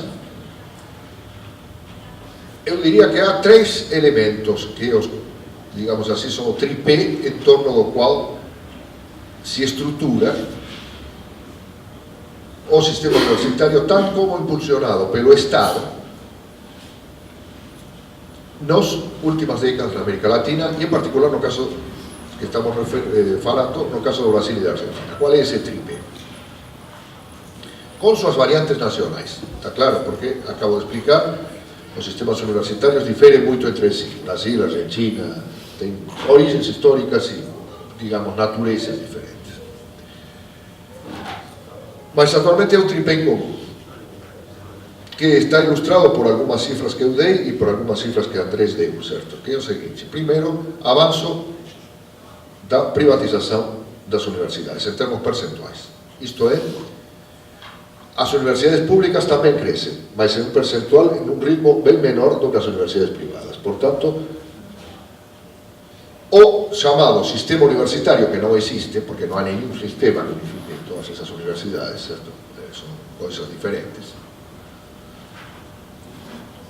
Eu diría que há tres elementos que, digamos así, son o tripé en torno do qual se estrutura o sistema universitario tal como impulsionado pelo Estado nas últimas décadas na América Latina e en particular no caso que estamos falando, no caso do Brasil e da Argentina. Qual é ese tripé? Con súas variantes nacionais, está claro, porque acabo de explicar, os sistemas universitarios diferen moito entre sí. Brasil, Argentina, ten orígenes históricas e, digamos, naturezas diferentes. Mas actualmente é un tripé común, que está ilustrado por algunhas cifras que eu dei e por algunhas cifras que Andrés deu, certo? Que é o seguinte: primeiro, avanzo da privatización das universidades en termos percentuais. Isto é, as universidades públicas tamén crecen, mas en un percentual en un ritmo ben menor do que as universidades privadas. Por tanto, o chamado sistema universitario, que non existe, porque non hai ningún sistema que unifique todas esas universidades, certo? Son cousas diferentes.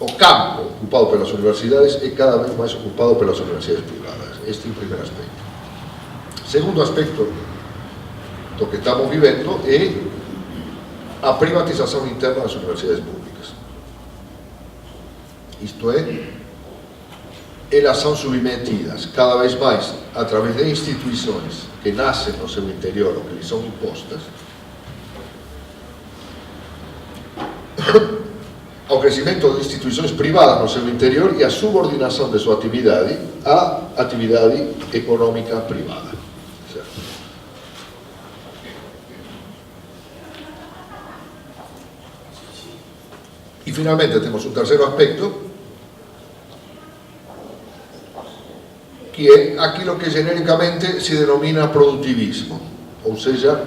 O campo ocupado pelas universidades é cada vez máis ocupado pelas universidades privadas. Este é o primeiro aspecto. Segundo aspecto do que estamos vivendo é a privatización interna das universidades públicas. Isto é, elas son submetidas cada vez máis a través de instituições que nacen no seu interior ou que lhes son impostas ao crecimento de instituições privadas no seu interior e a subordinación de súa actividade á actividade económica privada. E finalmente temos un terceiro aspecto, que é aquilo que genéricamente se denomina productivismo, ou seja,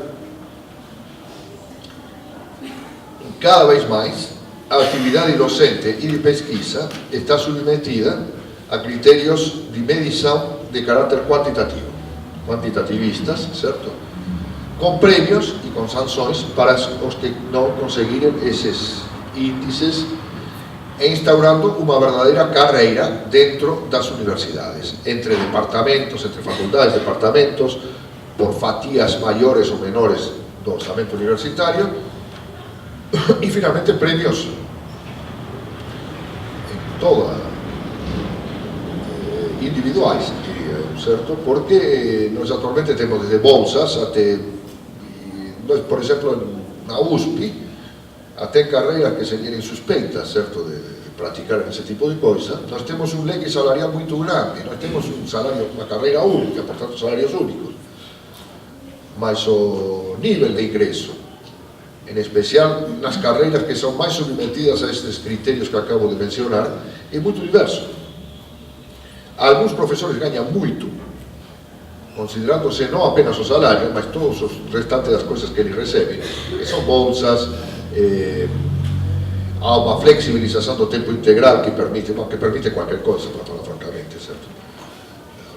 cada vez máis a actividade docente e de pesquisa está submetida a criterios de medición de carácter cuantitativistas, certo? Con premios e con sanções para os que non conseguiren eses índices e instaurando unha verdadeira carreira dentro das universidades, entre departamentos, entre facultades, departamentos, por fatías maiores ou menores do orzamento universitario e finalmente premios en toda individuais, diría, certo? Porque nós actualmente temos desde bolsas até, por exemplo, na USP até carreiras que se vienen suspeitas, certo, de practicar ese tipo de coisa. Nós temos un leque salarial moito grande, nós temos un salario, unha carreira única, por tanto salarios únicos, mas o nivel de ingreso, en especial nas carreiras que son máis submetidas a estes criterios que acabo de mencionar, é moito diverso. Algúns profesores gañan moito, considerándose non apenas o salario, mas todos os restantes das coisas que eles receben, que son bolsas, há unha flexibilización do tempo integral que permite cualquier cosa, para falar francamente, certo?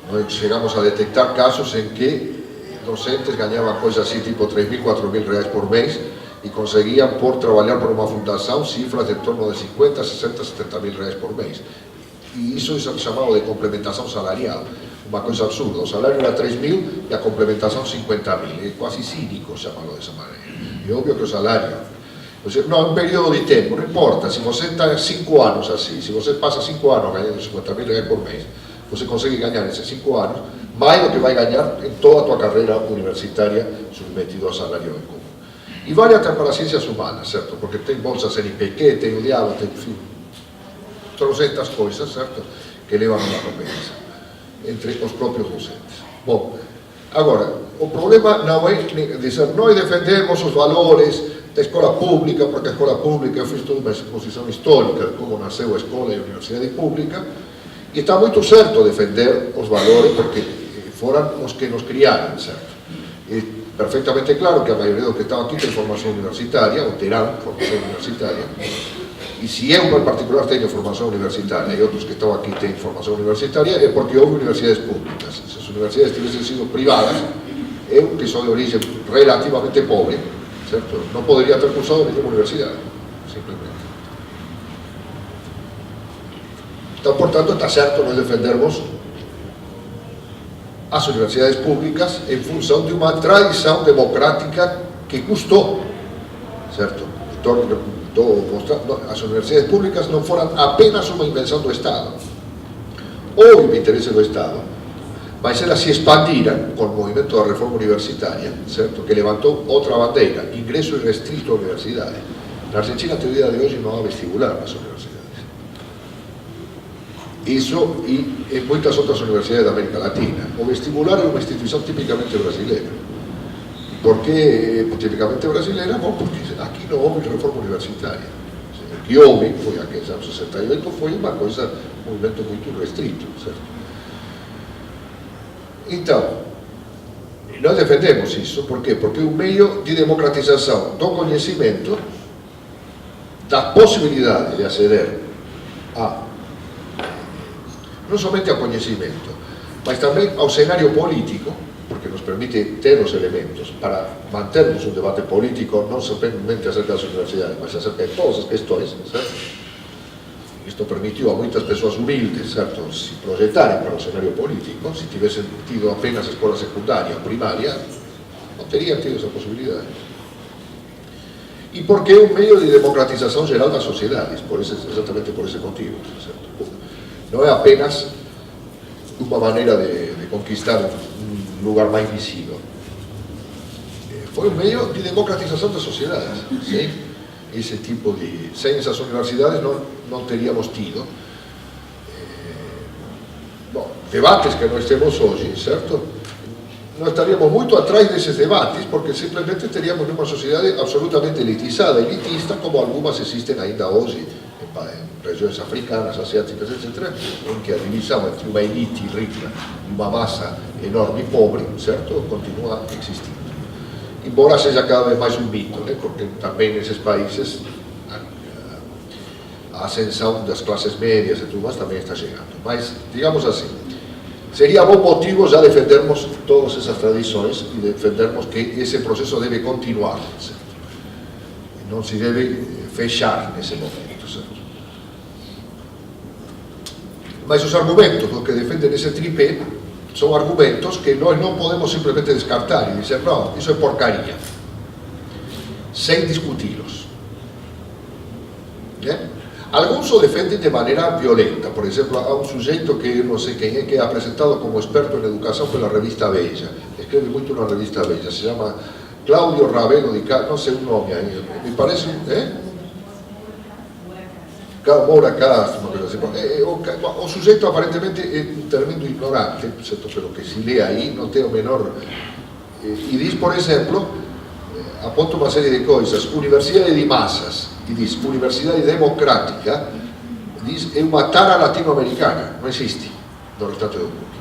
Nós chegamos a detectar casos en que docentes gañaban coisas así tipo 3.000, 4.000 reais por mês e conseguían por trabalhar por unha fundación cifras de torno de 50, 60, 70.000 reais por mês. E iso é chamado de complementación salarial, unha coisa absurda. O salario era 3.000 e a complementación 50.000. É quasi cínico chamarlo desa maneira. É obvio que o salario Não, um período de tempo, não importa, se você está 5 anos assim, se você passa 5 anos ganhando 50.000 reais por mês, você consegue ganhar esses 5 anos mais do que vai ganhar em toda a tua carreira universitária submetido ao salário em comum. E vale até para as ciências humanas, certo? Porque tem bolsas NPq, tem o diabo, tem, enfim, trocentas coisas, certo? Que levam a uma recompensa entre os próprios docentes. Bom, agora, o problema não é dizer, nós defendemos os valores da escola pública, porque a escola pública, eu fiz toda uma exposição histórica de como nasceu a escola e a universidade pública, e está muito certo defender os valores, porque foram os que nos criaram, certo? E perfeitamente claro que a maioria dos que estão aqui tem formação universitária, ou terão formação universitária, e se eu em particular tenho formação universitária e outros que estão aqui têm formação universitária, é porque houve universidades públicas. Se as universidades tivessem sido privadas, eu, que sou de origem relativamente pobre, certo? Não poderia ter cursado nenhuma universidade, simplesmente. Então, portanto, está certo nós defendermos as universidades públicas em função de uma tradição democrática que custou, certo? As universidades públicas não foram apenas uma invenção do Estado. Houve o interesse do Estado, mas elas se expandiram com o movimento da reforma universitária, certo? Que levantou outra bandeira, ingresso irrestrito à universidade. Na Argentina, até o dia de hoje, não há vestibular nas universidades. Isso e em muitas outras universidades da América Latina. O vestibular é uma instituição tipicamente brasileira. Por que tipicamente brasileira? Bom, porque aqui não houve reforma universitária. O que houve foi aqueles anos 68, foi uma coisa, um movimento muito restrito, certo? Então, nós defendemos isso, por quê? Porque o meio de democratização do conhecimento, da possibilidade de aceder a não somente ao conhecimento, mas também ao cenário político, porque nos permite ter os elementos para mantermos um debate político não somente acerca das universidades, mas acerca de todas as questões, certo? Isto permitiu a muitas pessoas humildes, certo, se projetarem para o cenário político. Se tivessem tido apenas escola secundária ou primária, não teriam tido essa possibilidade. E porque é um meio de democratização geral das sociedades, exatamente por esse motivo, certo? Não é apenas uma maneira de conquistar um lugar mais visível. Foi um meio de democratização das sociedades. Sem esse tipo de... Sem essas universidades não teríamos tido bom, debates que nós temos hoje, certo? Nós estaríamos muito atrás desses debates, porque simplesmente teríamos uma sociedade absolutamente elitizada, elitista, como algumas existem ainda hoje, em regiões africanas, asiáticas, etc., em que a divisão entre uma elite rica e uma massa enorme e pobre, certo, continua existindo. Embora seja cada vez mais um mito, né? Porque também nesses países a ascensão das classes médias e tudo mais também está chegando. Mas, digamos assim, seria bom motivo já defendermos todas essas tradições e defendermos que esse processo deve continuar, certo? Não se deve fechar nesse momento, certo? Mas os argumentos do que defendem esse tripé são argumentos que nós não podemos simplesmente descartar e dizer, não, isso é porcaria, sem discuti-los. Alguns o defendem de maneira violenta. Por exemplo, há um sujeito que eu não sei quem é, que é apresentado como experto em educação pela revista Veja, escreve muito na revista Veja, se chama Cláudio Ravelo de Castro, não sei o nome aí, me parece, Moura Castro, uma coisa assim. O sujeito aparentemente é um tremendo ignorante, certo? Pelo que se lê aí, não tem o menor... E diz, por exemplo, aponta uma série de coisas, universidade de massas, e diz, universidade democrática, diz, é uma tara latino-americana, não existe no restante do mundo.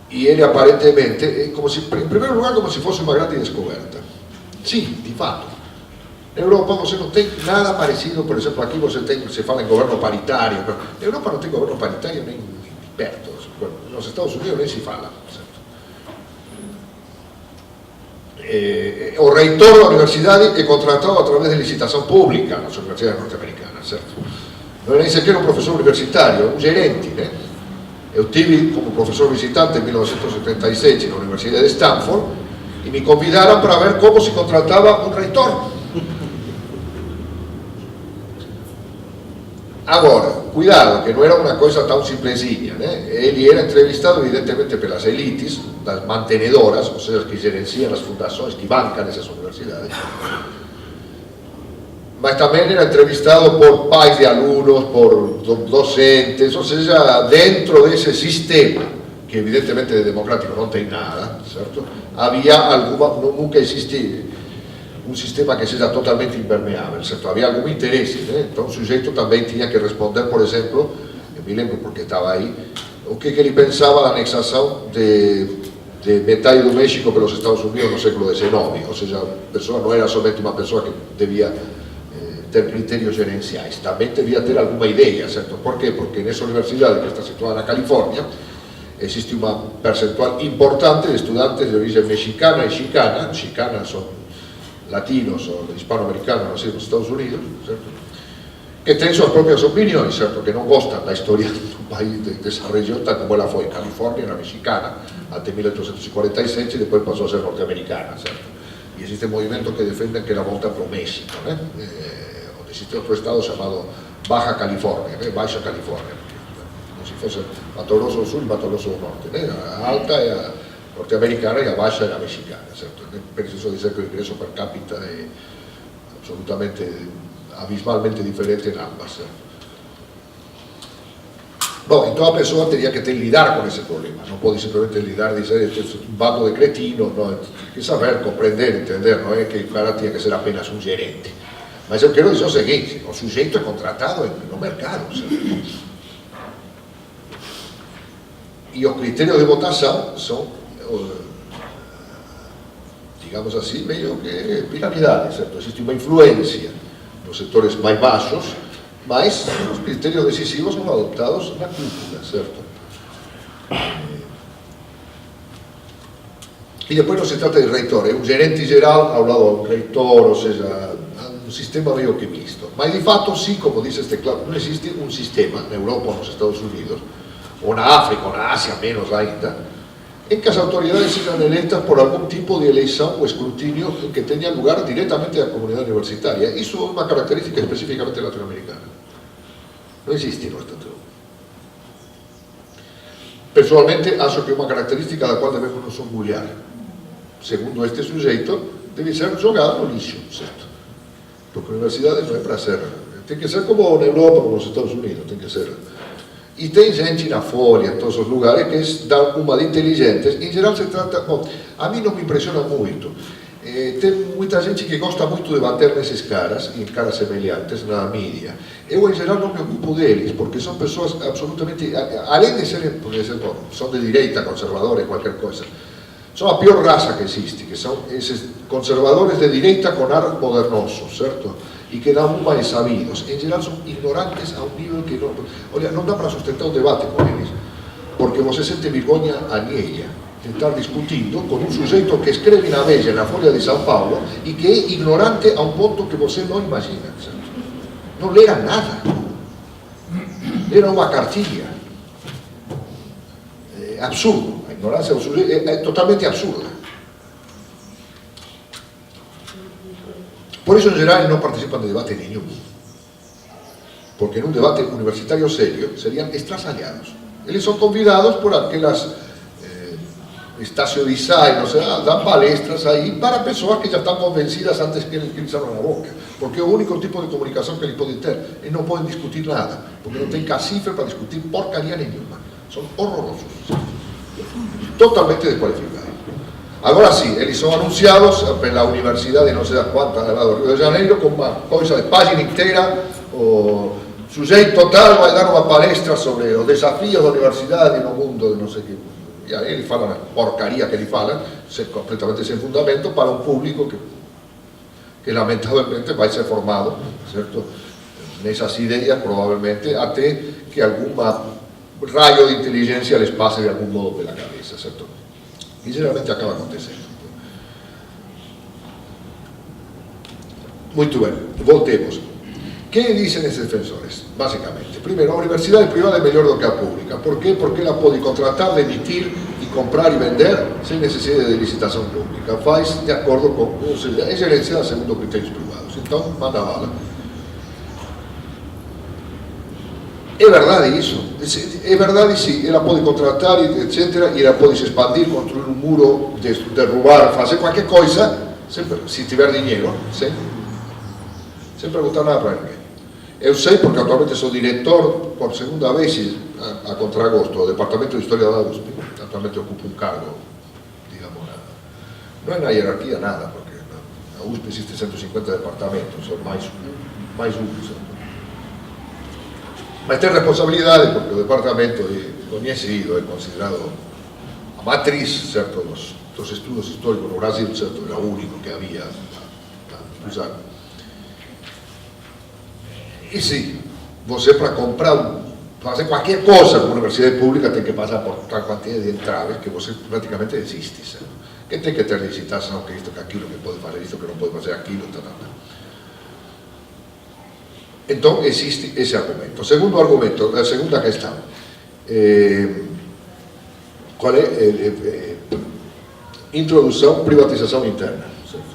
E ele aparentemente, é como se, em primeiro lugar, como se fosse uma grande descoberta. Sim, de fato. Na Europa você não tem nada parecido, por exemplo, aqui você fala em governo paritário. Na Europa não tem governo paritário nem perto. Nos Estados Unidos nem se fala. O reitor da universidade é contratado através de licitação pública nas universidades norte-americanas, certo? Não é nem sequer um professor universitário, é um gerente, né? Eu tive como professor visitante em 1977 na Universidade de Stanford e me convidaram para ver como se contratava um reitor Agora, cuidado, que não era uma coisa tão simplesinha, né? Ele era entrevistado evidentemente pelas elites, das mantenedoras, ou seja, que gerenciam as fundações, que bancam essas universidades, mas também era entrevistado por pais de alunos, por docentes, ou seja, dentro desse sistema, que evidentemente de democrático não tem nada, certo? Havia alguma, nunca existe um sistema que seja totalmente impermeável, certo? Havia algum interesse, né? Então o sujeito também tinha que responder, por exemplo, eu me lembro porque estava aí, o que ele pensava da anexação de metade do México pelos Estados Unidos no século XIX, ou seja, a pessoa não era somente uma pessoa que devia ter critérios gerenciais, também devia ter alguma ideia, certo? Por quê? Porque nessa universidade que está situada na Califórnia, existe uma percentual importante de estudantes de origem mexicana e chicana, chicanas são latinos ou hispano-americanos nascidos nos Estados Unidos, certo? Que têm suas próprias opiniões, certo? Que não gostam da história do país, dessa região, tal como ela foi. Califórnia era mexicana até 1847 e depois passou a ser norte-americana, certo? E existem movimentos que defendem que ela volta para o México, né? Onde existe outro estado chamado Baja Califórnia, né? Baixa Califórnia, como se fosse Mato Grosso do Sul e Mato Grosso do Norte, né? A alta é a norte-americana e a baixa é a mexicana, certo? Preciso dizer que o ingresso per capita é absolutamente, abismalmente diferente em ambas, certo? Bom, então a pessoa teria que lidar com esse problema, não pode simplesmente lidar e dizer este é um bando de cretinos, não, tem que saber, compreender, entender, não é que o cara tinha que ser apenas um gerente. Mas eu quero dizer o seguinte, o sujeito é contratado no mercado, certo? E os critérios de votação são, digamos assim, meio que piramidais, certo? Existe uma influência nos setores mais baixos, mas os critérios decisivos são adoptados na cúpula, certo? E depois não se trata de reitor, é um gerente geral ao lado do reitor, ou seja, um sistema meio que misto. Mas de fato, sim, como diz este claro, não existe um sistema na Europa ou nos Estados Unidos, ou na África ou na Ásia, menos ainda, em que as autoridades sejam eleitas por algum tipo de eleição ou escrutínio que tenha lugar diretamente da comunidade universitária. Isso é uma característica especificamente latino-americana. Não existe no Estado. Pessoalmente, acho que é uma característica da qual devemos nos orgulhar. Segundo este sujeito, deve ser jogado no lixo, certo? Porque a universidade não é para ser. Tem que ser como na Europa, como nos Estados Unidos, tem que ser. E tem gente na Folha, em todos os lugares, que dá uma de inteligentes. Em geral se trata... Bom, a mim não me impressiona muito. Tem muita gente que gosta muito de bater nesses caras, em caras semelhantes, na mídia. Eu, em geral, não me ocupo deles, porque são pessoas absolutamente... Além de serem, por exemplo, são de direita, conservadores, qualquer coisa, são a pior raça que existe, que são esses conservadores de direita com ar modernoso, certo? E que dão mais sabidos. Em geral são ignorantes a um nível que não... Olha, não dá para sustentar um debate com eles, porque você sente vergonha alheia de estar discutindo com um sujeito que escreve na Veja, na Folha de São Paulo, e que é ignorante a um ponto que você não imagina, certo? Não lera nada. Lera uma cartilha. É absurdo. A ignorância do sujeito é totalmente absurda. Por isso, em geral, não participam de debate nenhum. Porque num debate universitário sério, seriam estraçalhados. Eles são convidados por aquelas Estácio de Sá, não sei, dão palestras aí para pessoas que já estão convencidas antes que eles abram a boca. Porque é o único tipo de comunicação que eles podem ter. Eles não podem discutir nada, porque não tem cacife para discutir porcaria nenhuma. São horrorosos. Totalmente desqualificados. Agora sim, eles são anunciados pela universidade, não sei das quantas, lá do Rio de Janeiro, com uma coisa de página inteira, o sujeito tal vai dar uma palestra sobre os desafios da universidade no mundo, de não sei o que. E aí eles falam a porcaria que eles falam, completamente sem fundamento, para um público que lamentavelmente vai ser formado, certo? Nessas ideias, provavelmente, até que alguma raio de inteligência les passe de algum modo pela cabeça, certo? E geralmente acaba acontecendo. Muito bem, voltemos. Que dizem esses defensores? Basicamente, primeiro, a universidade privada é melhor do que a pública. Por quê? Porque ela pode contratar, demitir e comprar e vender sem necessidade de licitação pública. Faz de acordo com, ou seja, é gerenciada segundo critérios privados. Então, manda bala. É verdade isso, é verdade sim, ela pode contratar, etc, e ela pode se expandir, construir um muro, derrubar, fazer qualquer coisa, se tiver dinheiro, sem perguntar nada para ninguém. Eu sei porque atualmente sou diretor, por segunda vez, a contragosto, do Departamento de História da USP, atualmente ocupo um cargo, digamos, não é na hierarquia nada, porque na USP existe 150 departamentos, são mais um, certo? Mas tem responsabilidade porque o departamento é conhecido, é considerado a matriz, certo, dos estudos históricos no Brasil, certo, era o único que havia a usar. E sim, você para comprar, fazer qualquer coisa com a universidade pública tem que passar por uma quantidade de entraves que você praticamente desiste, certo? Que tem que ter licitação, que isto, que aquilo, que pode fazer isto, que não pode fazer aquilo, tal. Então existe esse argumento. Segundo argumento, a segunda questão, qual é? Introdução, privatização interna. Certo?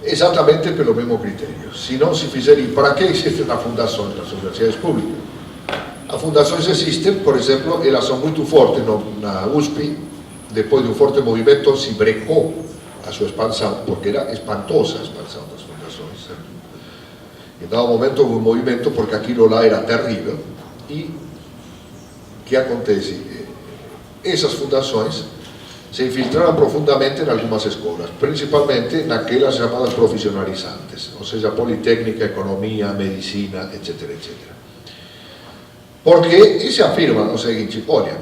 Exatamente pelo mesmo critério. Se não se fizerem, para que existem as fundações nas universidades públicas? As fundações existem, por exemplo, elas são muito fortes na USP, depois de um forte movimento se brecou a sua expansão, porque era espantosa a expansão das fundações, certo? Em dado momento houve um movimento porque aquilo lá era terrível. E o que acontece? Essas fundações se infiltraram profundamente em algumas escolas, principalmente naquelas chamadas profissionalizantes, ou seja, Politécnica, Economia, Medicina, etc, etc. Porque e se afirma o seguinte: olha,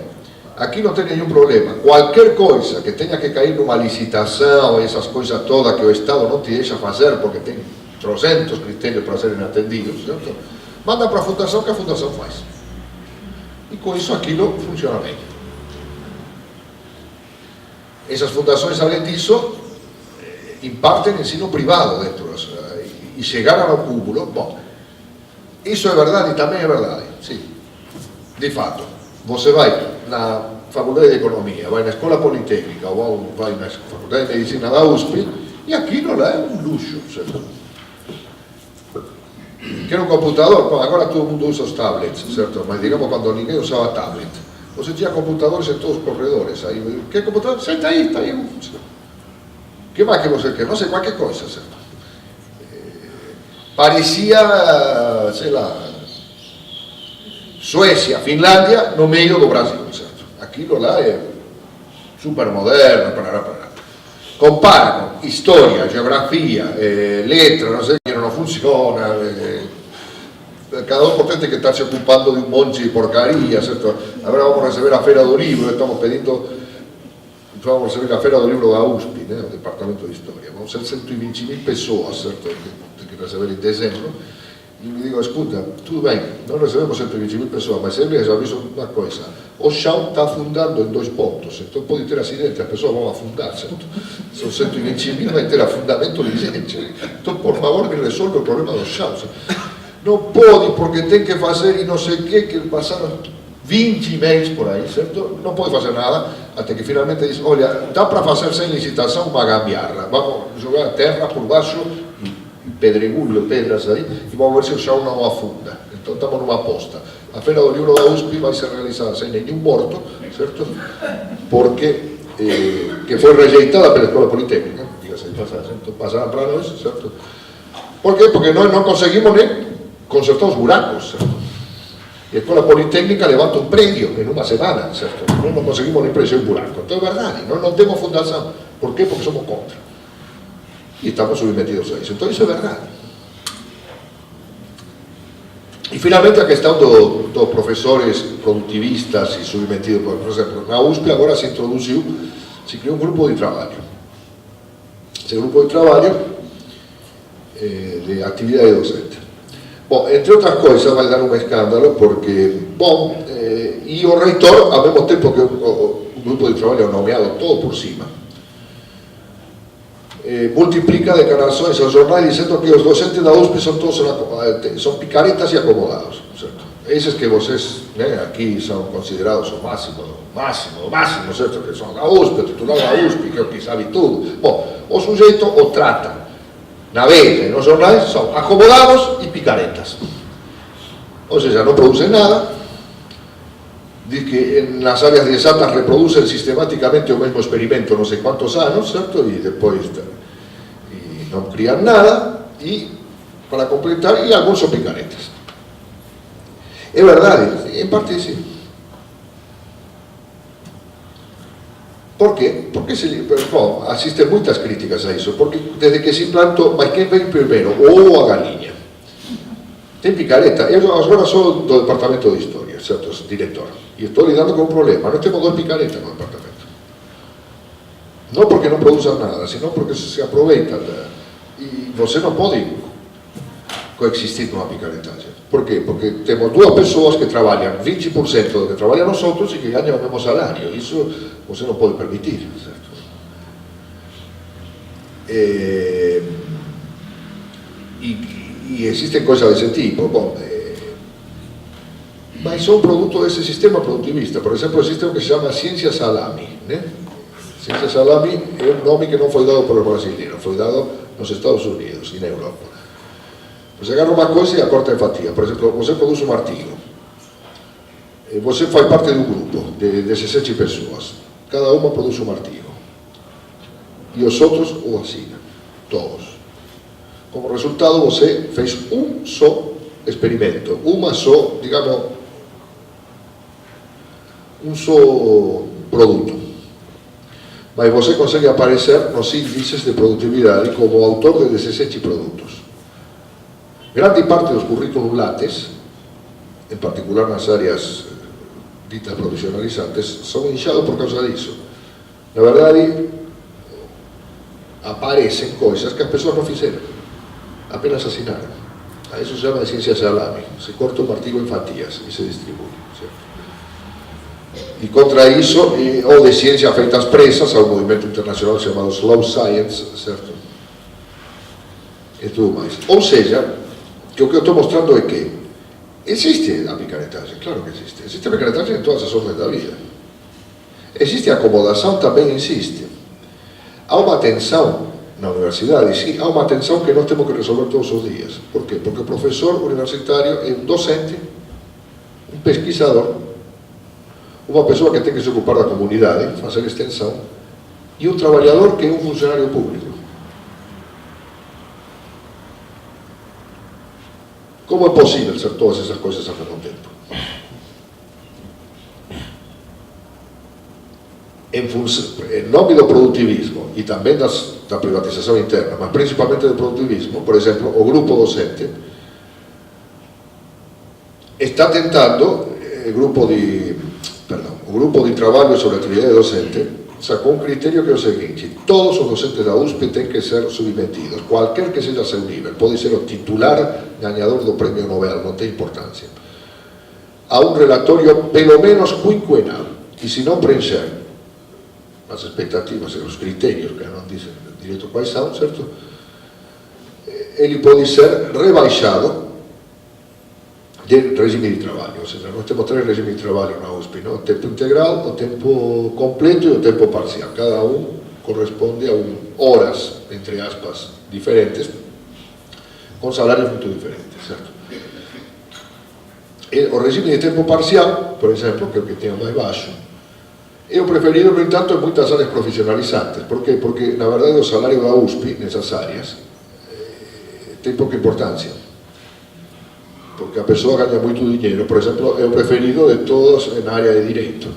aqui não tem nenhum problema, qualquer coisa que tenha que cair numa licitação, essas coisas todas que o Estado não te deixa fazer porque tem 300 critérios para serem atendidos, certo? Manda para a fundação que a fundação faz. E com isso aquilo funciona bem. Essas fundações, além disso, impartem ensino privado dentro e chegaram ao cúmulo. Bom, isso é verdade e também é verdade, sim. De fato, você vai na Faculdade de Economia, vai na Escola Politécnica ou vai na Faculdade de Medicina da USP e aquilo lá é um luxo, certo? Quer um computador? Bom, agora todo mundo usa os tablets, certo? Mas digamos quando ninguém usava tablet, você tinha computadores em todos os corredores. Aí, quer computador? Senta aí, está aí. O que mais que você quer? Não sei, qualquer coisa, certo? Parecia, sei lá, Suécia, Finlândia, no meio do Brasil, certo? Aquilo lá é super moderno, parará. Compara com história, geografia, letra, não sei o que, não funciona. Cada um por tem que estar se ocupando de um monte de porcaria, certo? Agora vamos receber a Feira do Livro, estamos pedindo, vamos receber a Feira do Livro da USP, né, o Departamento de História. Vão ser 120.000 pessoas, certo? Que receber em dezembro. E me digo, escuta, tudo bem, não recebemos 120.000 pessoas, mas sempre já aviso uma coisa: o chão está afundando em 2 pontos, então pode ter acidente, as pessoas vão afundar, certo? São 120.000, vai ter afundamento de gente. Então, por favor, me resolva o problema do chão. Não pode, porque tem que fazer e não sei o que passaram 20 e-mails por aí, certo? Não pode fazer nada, até que finalmente diz: olha, dá para fazer sem licitação uma gambiarra, vamos jogar terra por baixo, pedregulho, pedras aí, e vamos ver se o chão não afunda. Então estamos numa aposta. A Feira do Livro da USP vai ser realizada sem nenhum morto, certo? Porque que foi rejeitada pela Escola Politécnica, diga-se de passagem, então passaram para nós, certo? Por quê? Porque nós não conseguimos nem consertar os buracos, certo? E a Escola Politécnica levanta um prédio em uma semana, certo? Nós não conseguimos nem preencher o buraco. Então é verdade, nós não temos fundação. Por quê? Porque somos contra. E estamos submetidos a isso. Então isso é verdade. E finalmente a questão dos professores produtivistas e submetidos, por exemplo, na USP agora se criou um grupo de trabalho. Esse grupo de trabalho de atividade docente. Bom, entre outras coisas vai dar um escândalo porque, bom, e o reitor, ao mesmo tempo que o grupo de trabalho é nomeado todo por cima, multiplica declarações aos jornais dizendo que os docentes da USP são todos são picaretas e acomodados, certo? Esses que vocês, né, aqui são considerados o máximo, certo? Que são da USP, o titular da USP, que é o que sabe tudo. Bom, o sujeito o trata na vez, nos jornais, são acomodados e picaretas. ou seja, não produzem nada, diz que nas áreas de exatas reproduzem sistematicamente o mesmo experimento não sei quantos anos, certo? E depois não criam nada, e para completar, e alguns são picaretas. É verdade, em parte sim. Por quê? Porque bom, existem muitas críticas a isso, porque desde que se implantou, mas quem vem primeiro, o ovo ou a galinha? Tem picareta. Eu agora sou do departamento de história, certo? Diretor. E estou lidando com um problema. Nós temos 2 picaretas no departamento. Não porque não produzam nada, senão porque se aproveitam. E você não pode coexistir com a picaretagem. Por quê? Porque temos 2 pessoas que trabalham 20% do que trabalham nós outros e que ganham o mesmo salário. Isso você não pode permitir, certo? E existem coisas desse tipo. Bom, mas são produto desse sistema produtivista. Por exemplo, existe o que se chama ciência salami, né? Ciência salami é um nome que não foi dado por brasileiros, foi dado nos Estados Unidos e na Europa. Você agarra uma coisa e a corta em fatia. Por exemplo, você produz um artigo. Você faz parte de um grupo de 17 pessoas. Cada uma produz um artigo. E os outros o assinam. Todos. Como resultado, você fez um só experimento. Uma só, digamos, um só produto. Mas você consegue aparecer nos índices de produtividade como autor de 17 produtos. Grande parte dos currículos lattes, em particular nas áreas ditas profissionalizantes, são inchados por causa disso. Na verdade, aparecem coisas que as pessoas não fizeram, apenas assinaram. A isso se chama de ciência salami. Se corta um artigo em fatias e se distribui. Certo? E contra isso, ou de ciência feita às pressas, há um movimento internacional chamado Slow Science, certo? E tudo mais. Ou seja, que o que eu estou mostrando é que existe a picaretagem, claro que existe. Existe a picaretagem em todas as ordens da vida. Existe a acomodação, também existe. Há uma tensão na universidade, sim, há uma tensão que nós temos que resolver todos os dias. Por quê? Porque o professor universitário é um docente, um pesquisador, uma pessoa que tem que se ocupar da comunidade, fazer extensão, e um trabalhador que é um funcionário público. Como é possível ser todas essas coisas ao mesmo tempo? Em nome do produtivismo e também da privatização interna, mas principalmente do produtivismo, por exemplo, o grupo docente está tentando, o grupo de trabalho sobre a atividade docente sacou um critério que é o seguinte: todos os docentes da USP têm que ser submetidos, qualquer que seja seu nível, pode ser o titular ganhador do prêmio Nobel, não tem importância, a um relatório pelo menos quinquenal, e se não preencher as expectativas e os critérios, que não dizem direito quais são, certo? Ele pode ser rebaixado de regime de trabalho. Ou seja, nós temos 3 regimes de trabalho na USP, não? O tempo integral, o tempo completo e o tempo parcial. Cada um corresponde a horas, entre aspas, diferentes, com salários muito diferentes, certo? E o regime de tempo parcial, por exemplo, que é o que tem o mais baixo, é o preferido, no entanto, em muitas áreas profissionalizantes. Por quê? Porque, na verdade, o salário da USP, nessas áreas, tem pouca importância. Porque a pessoa ganha muito dinheiro. Por exemplo, é o preferido de todos na área de direito.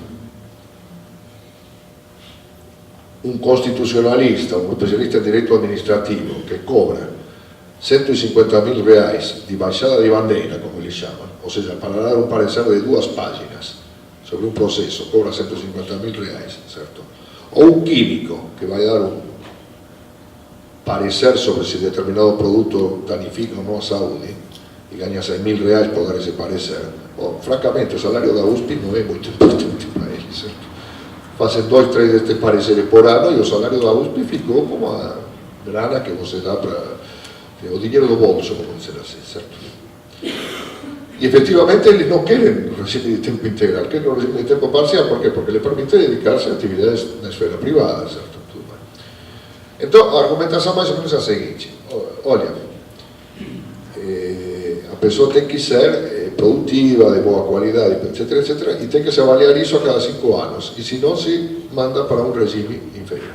Um constitucionalista, um especialista em direito administrativo, que cobra 150 mil reais de baixada de bandeira, como eles chamam, ou seja, para dar um parecer de 2 páginas sobre um processo, cobra 150 mil reais, certo? Ou um químico, que vai dar um parecer sobre se determinado produto danifica ou não a saúde, e ganha 100 mil reais por dar esse parecer. Bom, francamente, o salário da USP não é muito importante para ele, certo? Fazem 2, 3 destes pareceres por ano e o salário da USP ficou como a grana que você dá para o dinheiro do bolso, vamos dizer assim, certo? E efetivamente eles não querem o regime de tempo integral, querem o regime de tempo parcial. Por quê? Porque lhe permite dedicar-se a atividades na esfera privada, certo? Tudo bem. Então, a argumentação mais ou menos é a seguinte: olha, a pessoa tem que ser produtiva, de boa qualidade, etc, etc, e tem que se avaliar isso a cada 5 anos, e se não se manda para um regime inferior.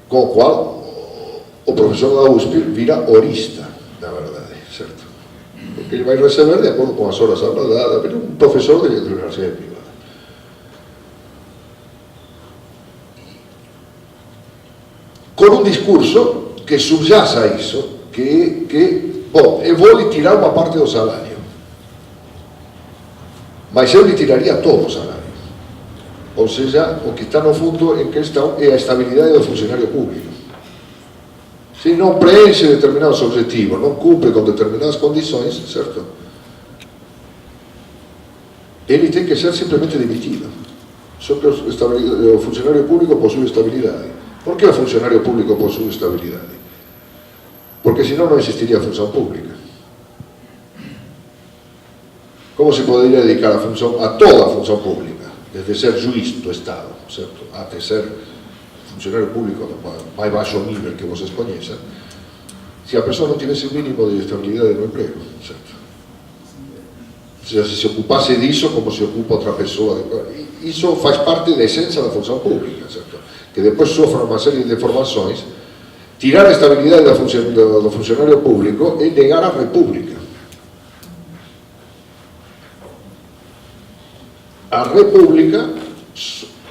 Com o qual o professor da USP vira horista, na verdade, certo? Porque ele vai receber de acordo com as horas abradadas, é um professor de universidade privada. Com um discurso que subjaz a isso, bom, eu vou lhe tirar uma parte do salário, mas eu lhe tiraria todo o salário. Ou seja, o que está no fundo em questão é a estabilidade do funcionário público. Se não preenche determinados objetivos, não cumpre com determinadas condições, certo? Ele tem que ser simplesmente demitido. Só que o funcionário público possui estabilidade. Por que o funcionário público possui estabilidade? Porque senão não existiria a função pública. Como se poderia dedicar a toda a função pública, desde ser juiz do Estado, certo? Até ser funcionário público do mais baixo nível que vocês conheçam, se a pessoa não tivesse o mínimo de estabilidade no emprego, certo? Se se ocupasse disso como se ocupa outra pessoa, isso faz parte da essência da função pública, certo? Que depois sofre uma série de deformações. Tirar a estabilidade do funcionário público é negar a república. A república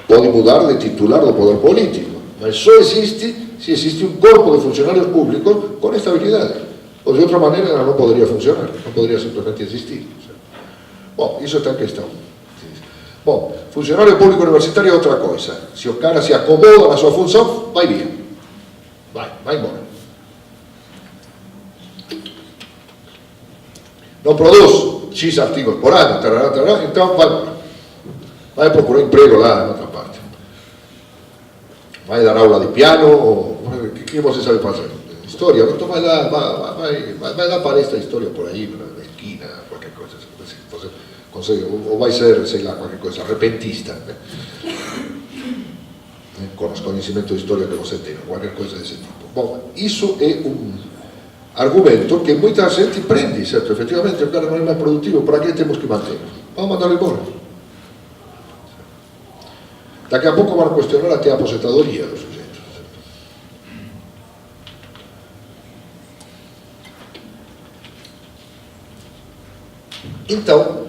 pode mudar de titular do poder político, mas só existe se existe um corpo de funcionários públicos com estabilidade. Ou de outra maneira ela não poderia funcionar, não poderia simplesmente existir. Bom, isso está em questão. Bom, funcionário público universitário é outra coisa. Se o cara se acomoda na sua função, vai vir. Vai embora. Não produz X artigos por ano, tarará, então vai embora. Vai procurar emprego lá em outra parte. Vai dar aula de piano, ou o que você sabe fazer? História, então vai lá, vai dar palestra de história por aí, na esquina, qualquer coisa. Você consegue, ou vai ser, sei lá, qualquer coisa, repentista, né? Com os conhecimentos de história que você tem, qualquer coisa desse tipo. Bom, isso é um argumento que muita gente prende, certo? Efetivamente, o cara não é mais produtivo, para que temos que manter? Vamos mandá-lo embora. Daqui a pouco vão questionar até a aposentadoria do sujeito. Então,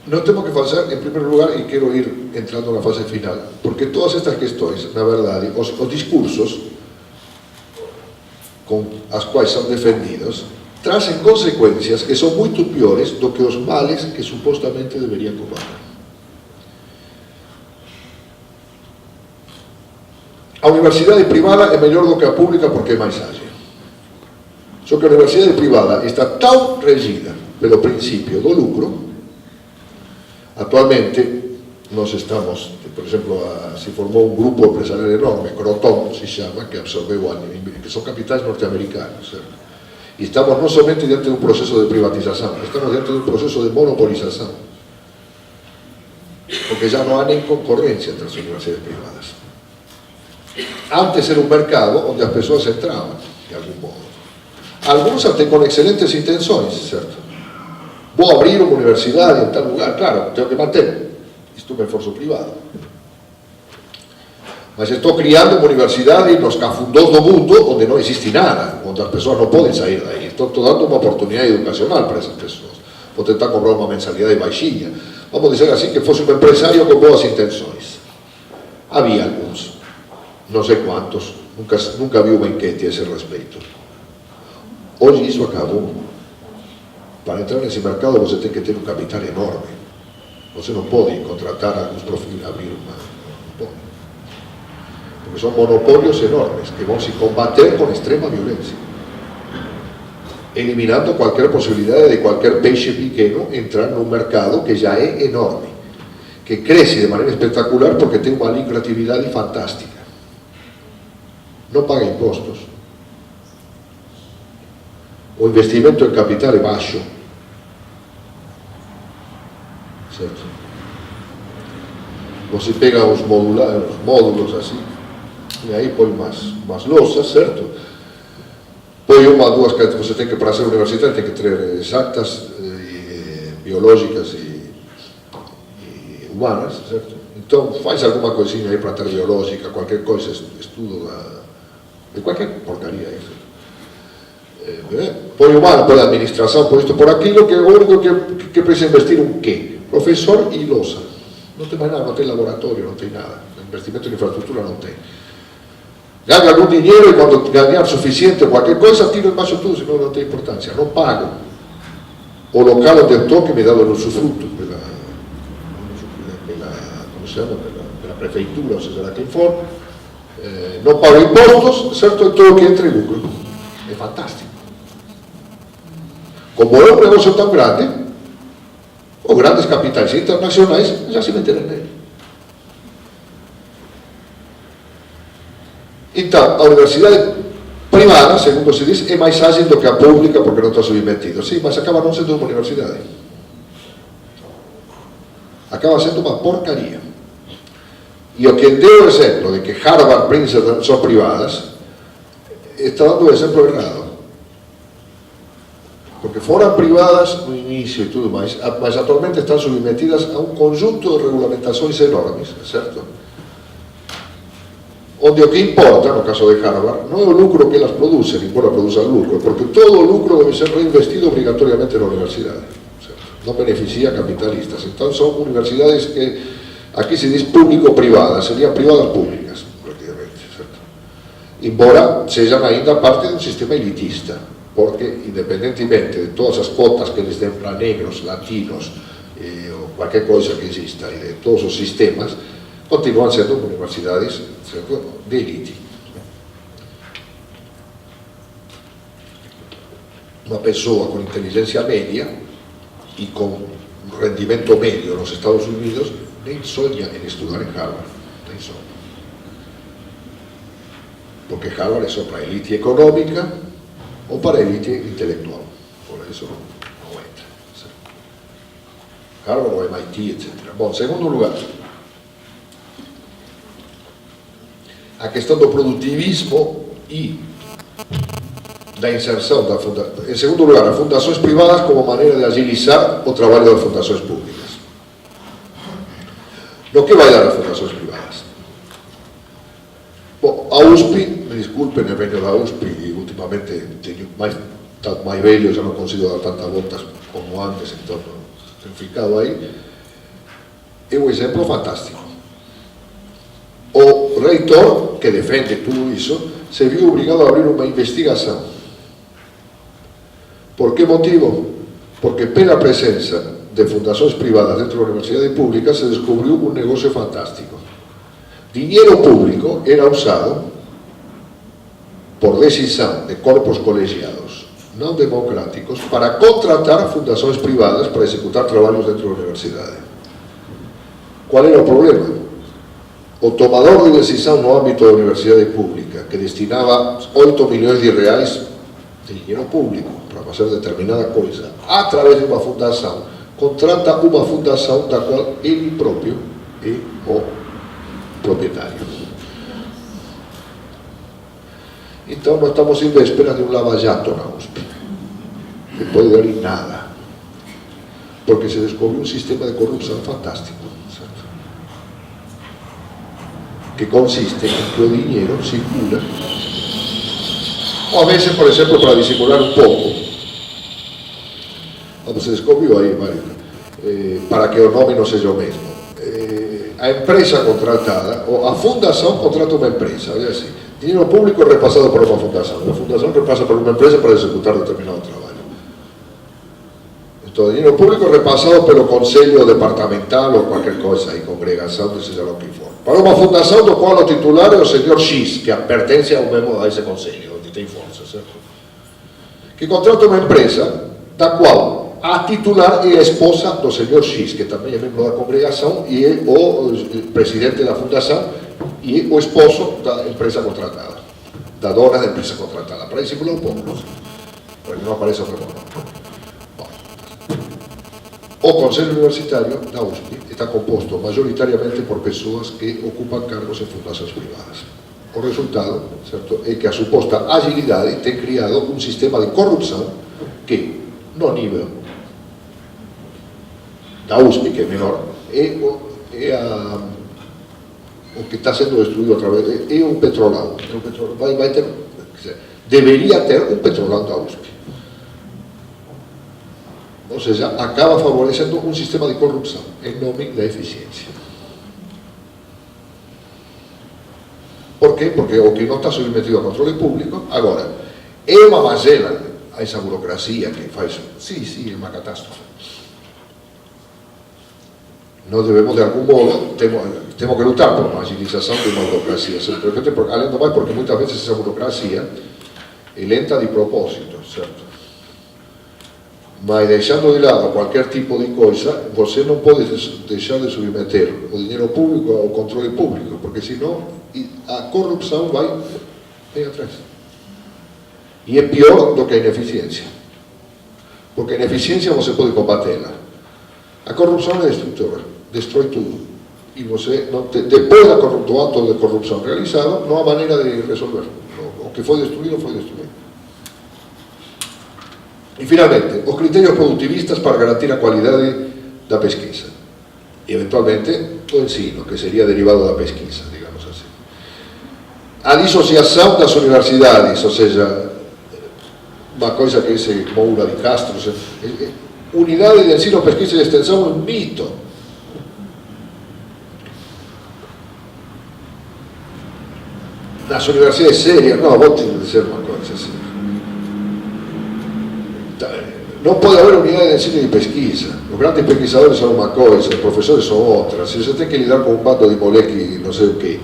nós temos que fazer, em primeiro lugar, e quero ir entrando na fase final, porque todas estas questões, na verdade, os discursos com as quais são defendidos, trazem consequências que são muito piores do que os males que supostamente deveriam combater. A universidade privada é melhor do que a pública porque é mais ágil. Só que a universidade privada está tão regida pelo princípio do lucro. Atualmente, nós estamos, por exemplo, se formou um grupo empresarial enorme, Croton se chama, que absorveu que são capitais norte-americanos, certo? E estamos não somente diante de um processo de privatização, estamos diante de um processo de monopolização. Porque já não há nem concorrência entre as universidades privadas. Antes era um mercado onde as pessoas entravam, de algum modo. Alguns até com excelentes intenções, certo? Vou abrir uma universidade em tal lugar, claro, tenho que manter. Isto é um esforço privado. Mas estou criando uma universidade nos cafundós do mundo onde não existe nada, onde as pessoas não podem sair daí. Estou dando uma oportunidade educacional para essas pessoas. Vou tentar cobrar uma mensalidade baixinha. Vamos dizer assim, que fosse um empresário com boas intenções. Havia alguns, não sei quantos, nunca vi uma enquete a esse respeito. Hoje isso acabou. Para entrar nesse mercado você tem que ter um capital enorme. Você não pode contratar alguns profissionais, abrir uma... Não pode. Porque são monopólios enormes que vão se combater com extrema violência, eliminando qualquer possibilidade de qualquer peixe pequeno entrar num mercado que já é enorme, que cresce de maneira espetacular porque tem uma lucratividade fantástica. Não paga impostos. O investimento em capital é baixo. Certo? Você pega os módulos assim, e aí põe umas louças, certo? Põe uma, duas, você tem que, para ser universitário, tem que ter exatas biológicas e humanas, certo? Então faz alguma coisinha aí para ter biológica, qualquer coisa, estudo de qualquer porcaria aí, põe humano, põe administração, põe isto, por aquilo, que é o único que precisa investir um quê? Professor e lousa. Não tem mais nada, não tem laboratório, não tem nada. Investimento em infraestrutura não tem. Ganha algum dinheiro e quando ganhar suficiente qualquer coisa, tiro embaixo tudo, senão não tem importância. Não pago. O local onde eu estou, que me dá o usufruto pela prefeitura, ou seja, quem for, não pago impostos, certo? E tudo que entra em lucro. É fantástico. Como é um negócio tão grande, os grandes capitais internacionais já se meteram nele. Então, a universidade privada, segundo se diz, é mais ágil do que a pública porque não está submetida. Sim, mas acaba não sendo uma universidade. Acaba sendo uma porcaria. E o que deu o exemplo de que Harvard e Princeton são privadas, está dando o exemplo errado. Porque foram privadas no início e tudo mais, mas atualmente estão submetidas a um conjunto de regulamentações enormes, certo? Onde o que importa, no caso de Harvard, não é o lucro que elas produzem, embora produzam lucro, porque todo o lucro deve ser reinvestido obrigatoriamente na universidade, certo? Não beneficia capitalistas. Então são universidades que, aqui se diz público-privadas, seriam privadas públicas, praticamente, certo? Embora sejam ainda parte de um sistema elitista, porque independentemente de todas as cotas que eles dêem para negros, latinos, ou qualquer coisa que exista, e de todos os sistemas, continuam sendo universidades, certo, de elite. Uma pessoa com inteligência média e com rendimento médio nos Estados Unidos nem sonha em estudar em Harvard, nem sonha. Porque Harvard é só para a elite econômica ou para a elite intelectual. Por isso não entra. Certo? Harvard ou MIT, etc. Bom, segundo lugar, a questão do produtivismo e da inserção da fundação. Em segundo lugar, as fundações privadas como maneira de agilizar o trabalho das fundações públicas. No que vai dar as fundações privadas? Bom, a USP, me desculpem, eu venho da USP e ultimamente tenho mais velho, já não consigo dar tantas voltas como antes, então tenho ficado aí. É um exemplo fantástico. O reitor, que defende tudo isso, se viu obrigado a abrir uma investigação. Por que motivo? Porque pela presença de fundações privadas dentro da universidade pública se descobriu um negócio fantástico. Dinheiro público era usado por decisão de corpos colegiados não democráticos para contratar fundações privadas para executar trabalhos dentro da universidade. Qual era o problema? O tomador de decisão no âmbito da universidade pública, que destinava 8 milhões de reais de dinheiro público para fazer determinada coisa, através de uma fundação, contrata uma fundação da qual ele próprio é o proprietário. Então nós estamos em véspera de um lava-jato na USP, que pode dar em nada, porque se descobriu um sistema de corrupção fantástico, que consiste em que o dinheiro circula, ou a vezes, por exemplo, para dissimular um pouco, como se descobriu aí, Mário, para que o nome não seja o mesmo. A empresa contratada, ou a fundação contrata uma empresa, olha assim, dinheiro público é repassado por uma fundação repassa por uma empresa para executar determinado trabalho. Então, o dinheiro público é repassado pelo conselho departamental ou qualquer coisa aí, congregação, seja lá o que for, para uma fundação do qual o titular é o senhor X, que pertence ao mesmo a esse conselho, onde tem força, certo? Que contrata uma empresa da qual a titular é a esposa do senhor X, que também é membro da congregação e é o presidente da fundação e o esposo da empresa contratada, da dona da empresa contratada, para dissimular um pouco, para que não apareça outro nome. O Conselho Universitário da USP está composto majoritariamente por pessoas que ocupam cargos em fundações privadas. O resultado, certo, é que a suposta agilidade tem criado um sistema de corrupção que, no nível da USP, que é menor, o que está sendo destruído através é o petrolão. Vai ter, deveria ter um petrolão da USP. Ou seja, acaba favorecendo um sistema de corrupção em nome da eficiência. Por quê? Porque o que não está submetido a controle público, agora, é uma mazela essa burocracia que faz. Sim, é uma catástrofe. Nós devemos, de algum modo, temos que lutar por uma agilização de uma burocracia, além do mais, porque muitas vezes essa burocracia é lenta de propósito, certo? Mas deixando de lado qualquer tipo de coisa, você não pode deixar de submeter o dinheiro público ao controle público, porque senão a corrupção vai atrás. E é pior do que a ineficiência, porque a ineficiência você pode combatê-la. A corrupção é destrutora, destrói tudo. E você, depois do ato de corrupção realizado, não há maneira de resolver. O que foi destruído, foi destruído. E, finalmente, os critérios produtivistas para garantir a qualidade da pesquisa. E, eventualmente, do ensino, que seria derivado da pesquisa, digamos assim. A dissociação das universidades, ou seja, uma coisa que esse Moura de Castro, unidade de ensino, pesquisa e extensão é um mito. Nas universidades sérias, não, vou te dizer uma coisa assim. Não pode haver unidade de ensino e de pesquisa. Os grandes pesquisadores são uma coisa, os professores são outra. Se você tem que lidar com um bando de moleque, não sei o quê.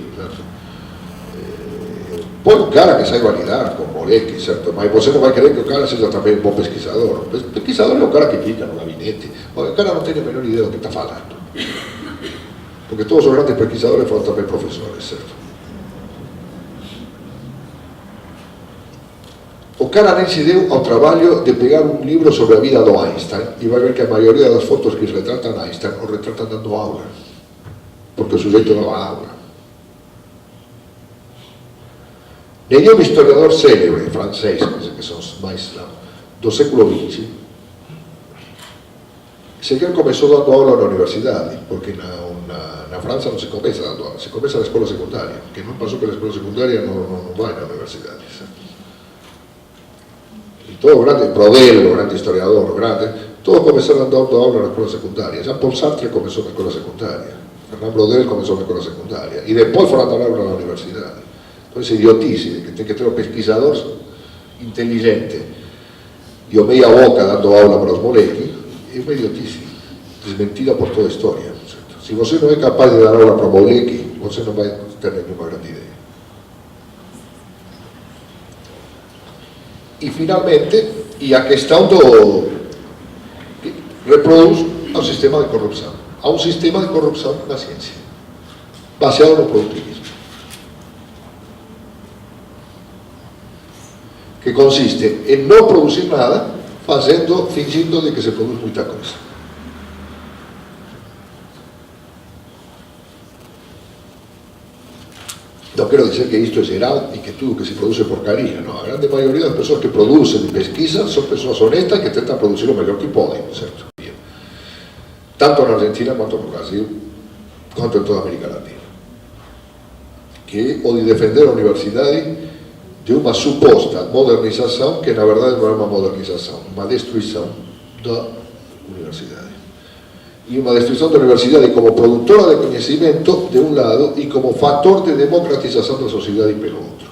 Põe um cara que saiba lidar com moleque, certo? Mas você não vai querer que o cara seja também um bom pesquisador. Pesquisador é o cara que fica no gabinete. O cara não tem a menor ideia do que está falando. Porque todos os grandes pesquisadores foram também professores, certo? O cara nem se deu ao trabalho de pegar um livro sobre a vida do Einstein e vai ver que a maioria das fotos que retratam Einstein o retratam dando aula, porque o sujeito dava aula. Nenhum historiador célebre francês, que são os mais do século XX, sequer começou dando aula na universidade, porque na França não se começa dando aula, se começa na escola secundária. Quem não passou pela escola secundária não vai na universidade, certo? Todo grande, Prodel, o grande historiador, o grande, todos começaram dando aula na escola secundária. Jean-Paul Sartre começou na escola secundária, Fernand Braudel começou na escola secundária, e depois foram dar aula na universidade. Então, essa idiotice de que tem que ter um pesquisador inteligente e o meia boca dando aula para os moleques, é uma idiotice, desmentida por toda a história. Certo? Se você não é capaz de dar aula para o moleque, você não vai ter nenhuma grande ideia. E, finalmente, a questão que reproduz ao sistema de corrupção. Há um sistema de corrupção na ciência, baseado no produtivismo, que consiste em não produzir nada, fingindo de que se produz muita coisa. Não quero dizer que isto é geral e que tudo que se produz é porcaria, não. A grande maioria das pessoas que produzem e pesquisam são pessoas honestas que tentam produzir o melhor que podem, certo? Tanto na Argentina quanto no Brasil, quanto em toda a América Latina. Que é o de defender a universidade de uma suposta modernização que na verdade não é uma modernização, uma destruição da universidade. E uma destruição da universidade como produtora de conhecimento, de um lado, e como fator de democratização da sociedade, pelo outro.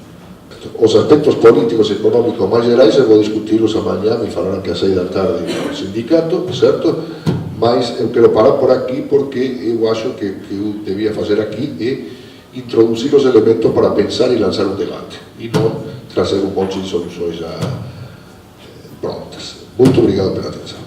Os aspectos políticos e econômicos mais gerais eu vou discuti-los amanhã, me falaram que às 6 da tarde no sindicato, certo? Mas eu quero parar por aqui porque eu acho que o que eu devia fazer aqui é introduzir os elementos para pensar e lançar um debate, e não trazer um monte de soluções já prontas. Muito obrigado pela atenção.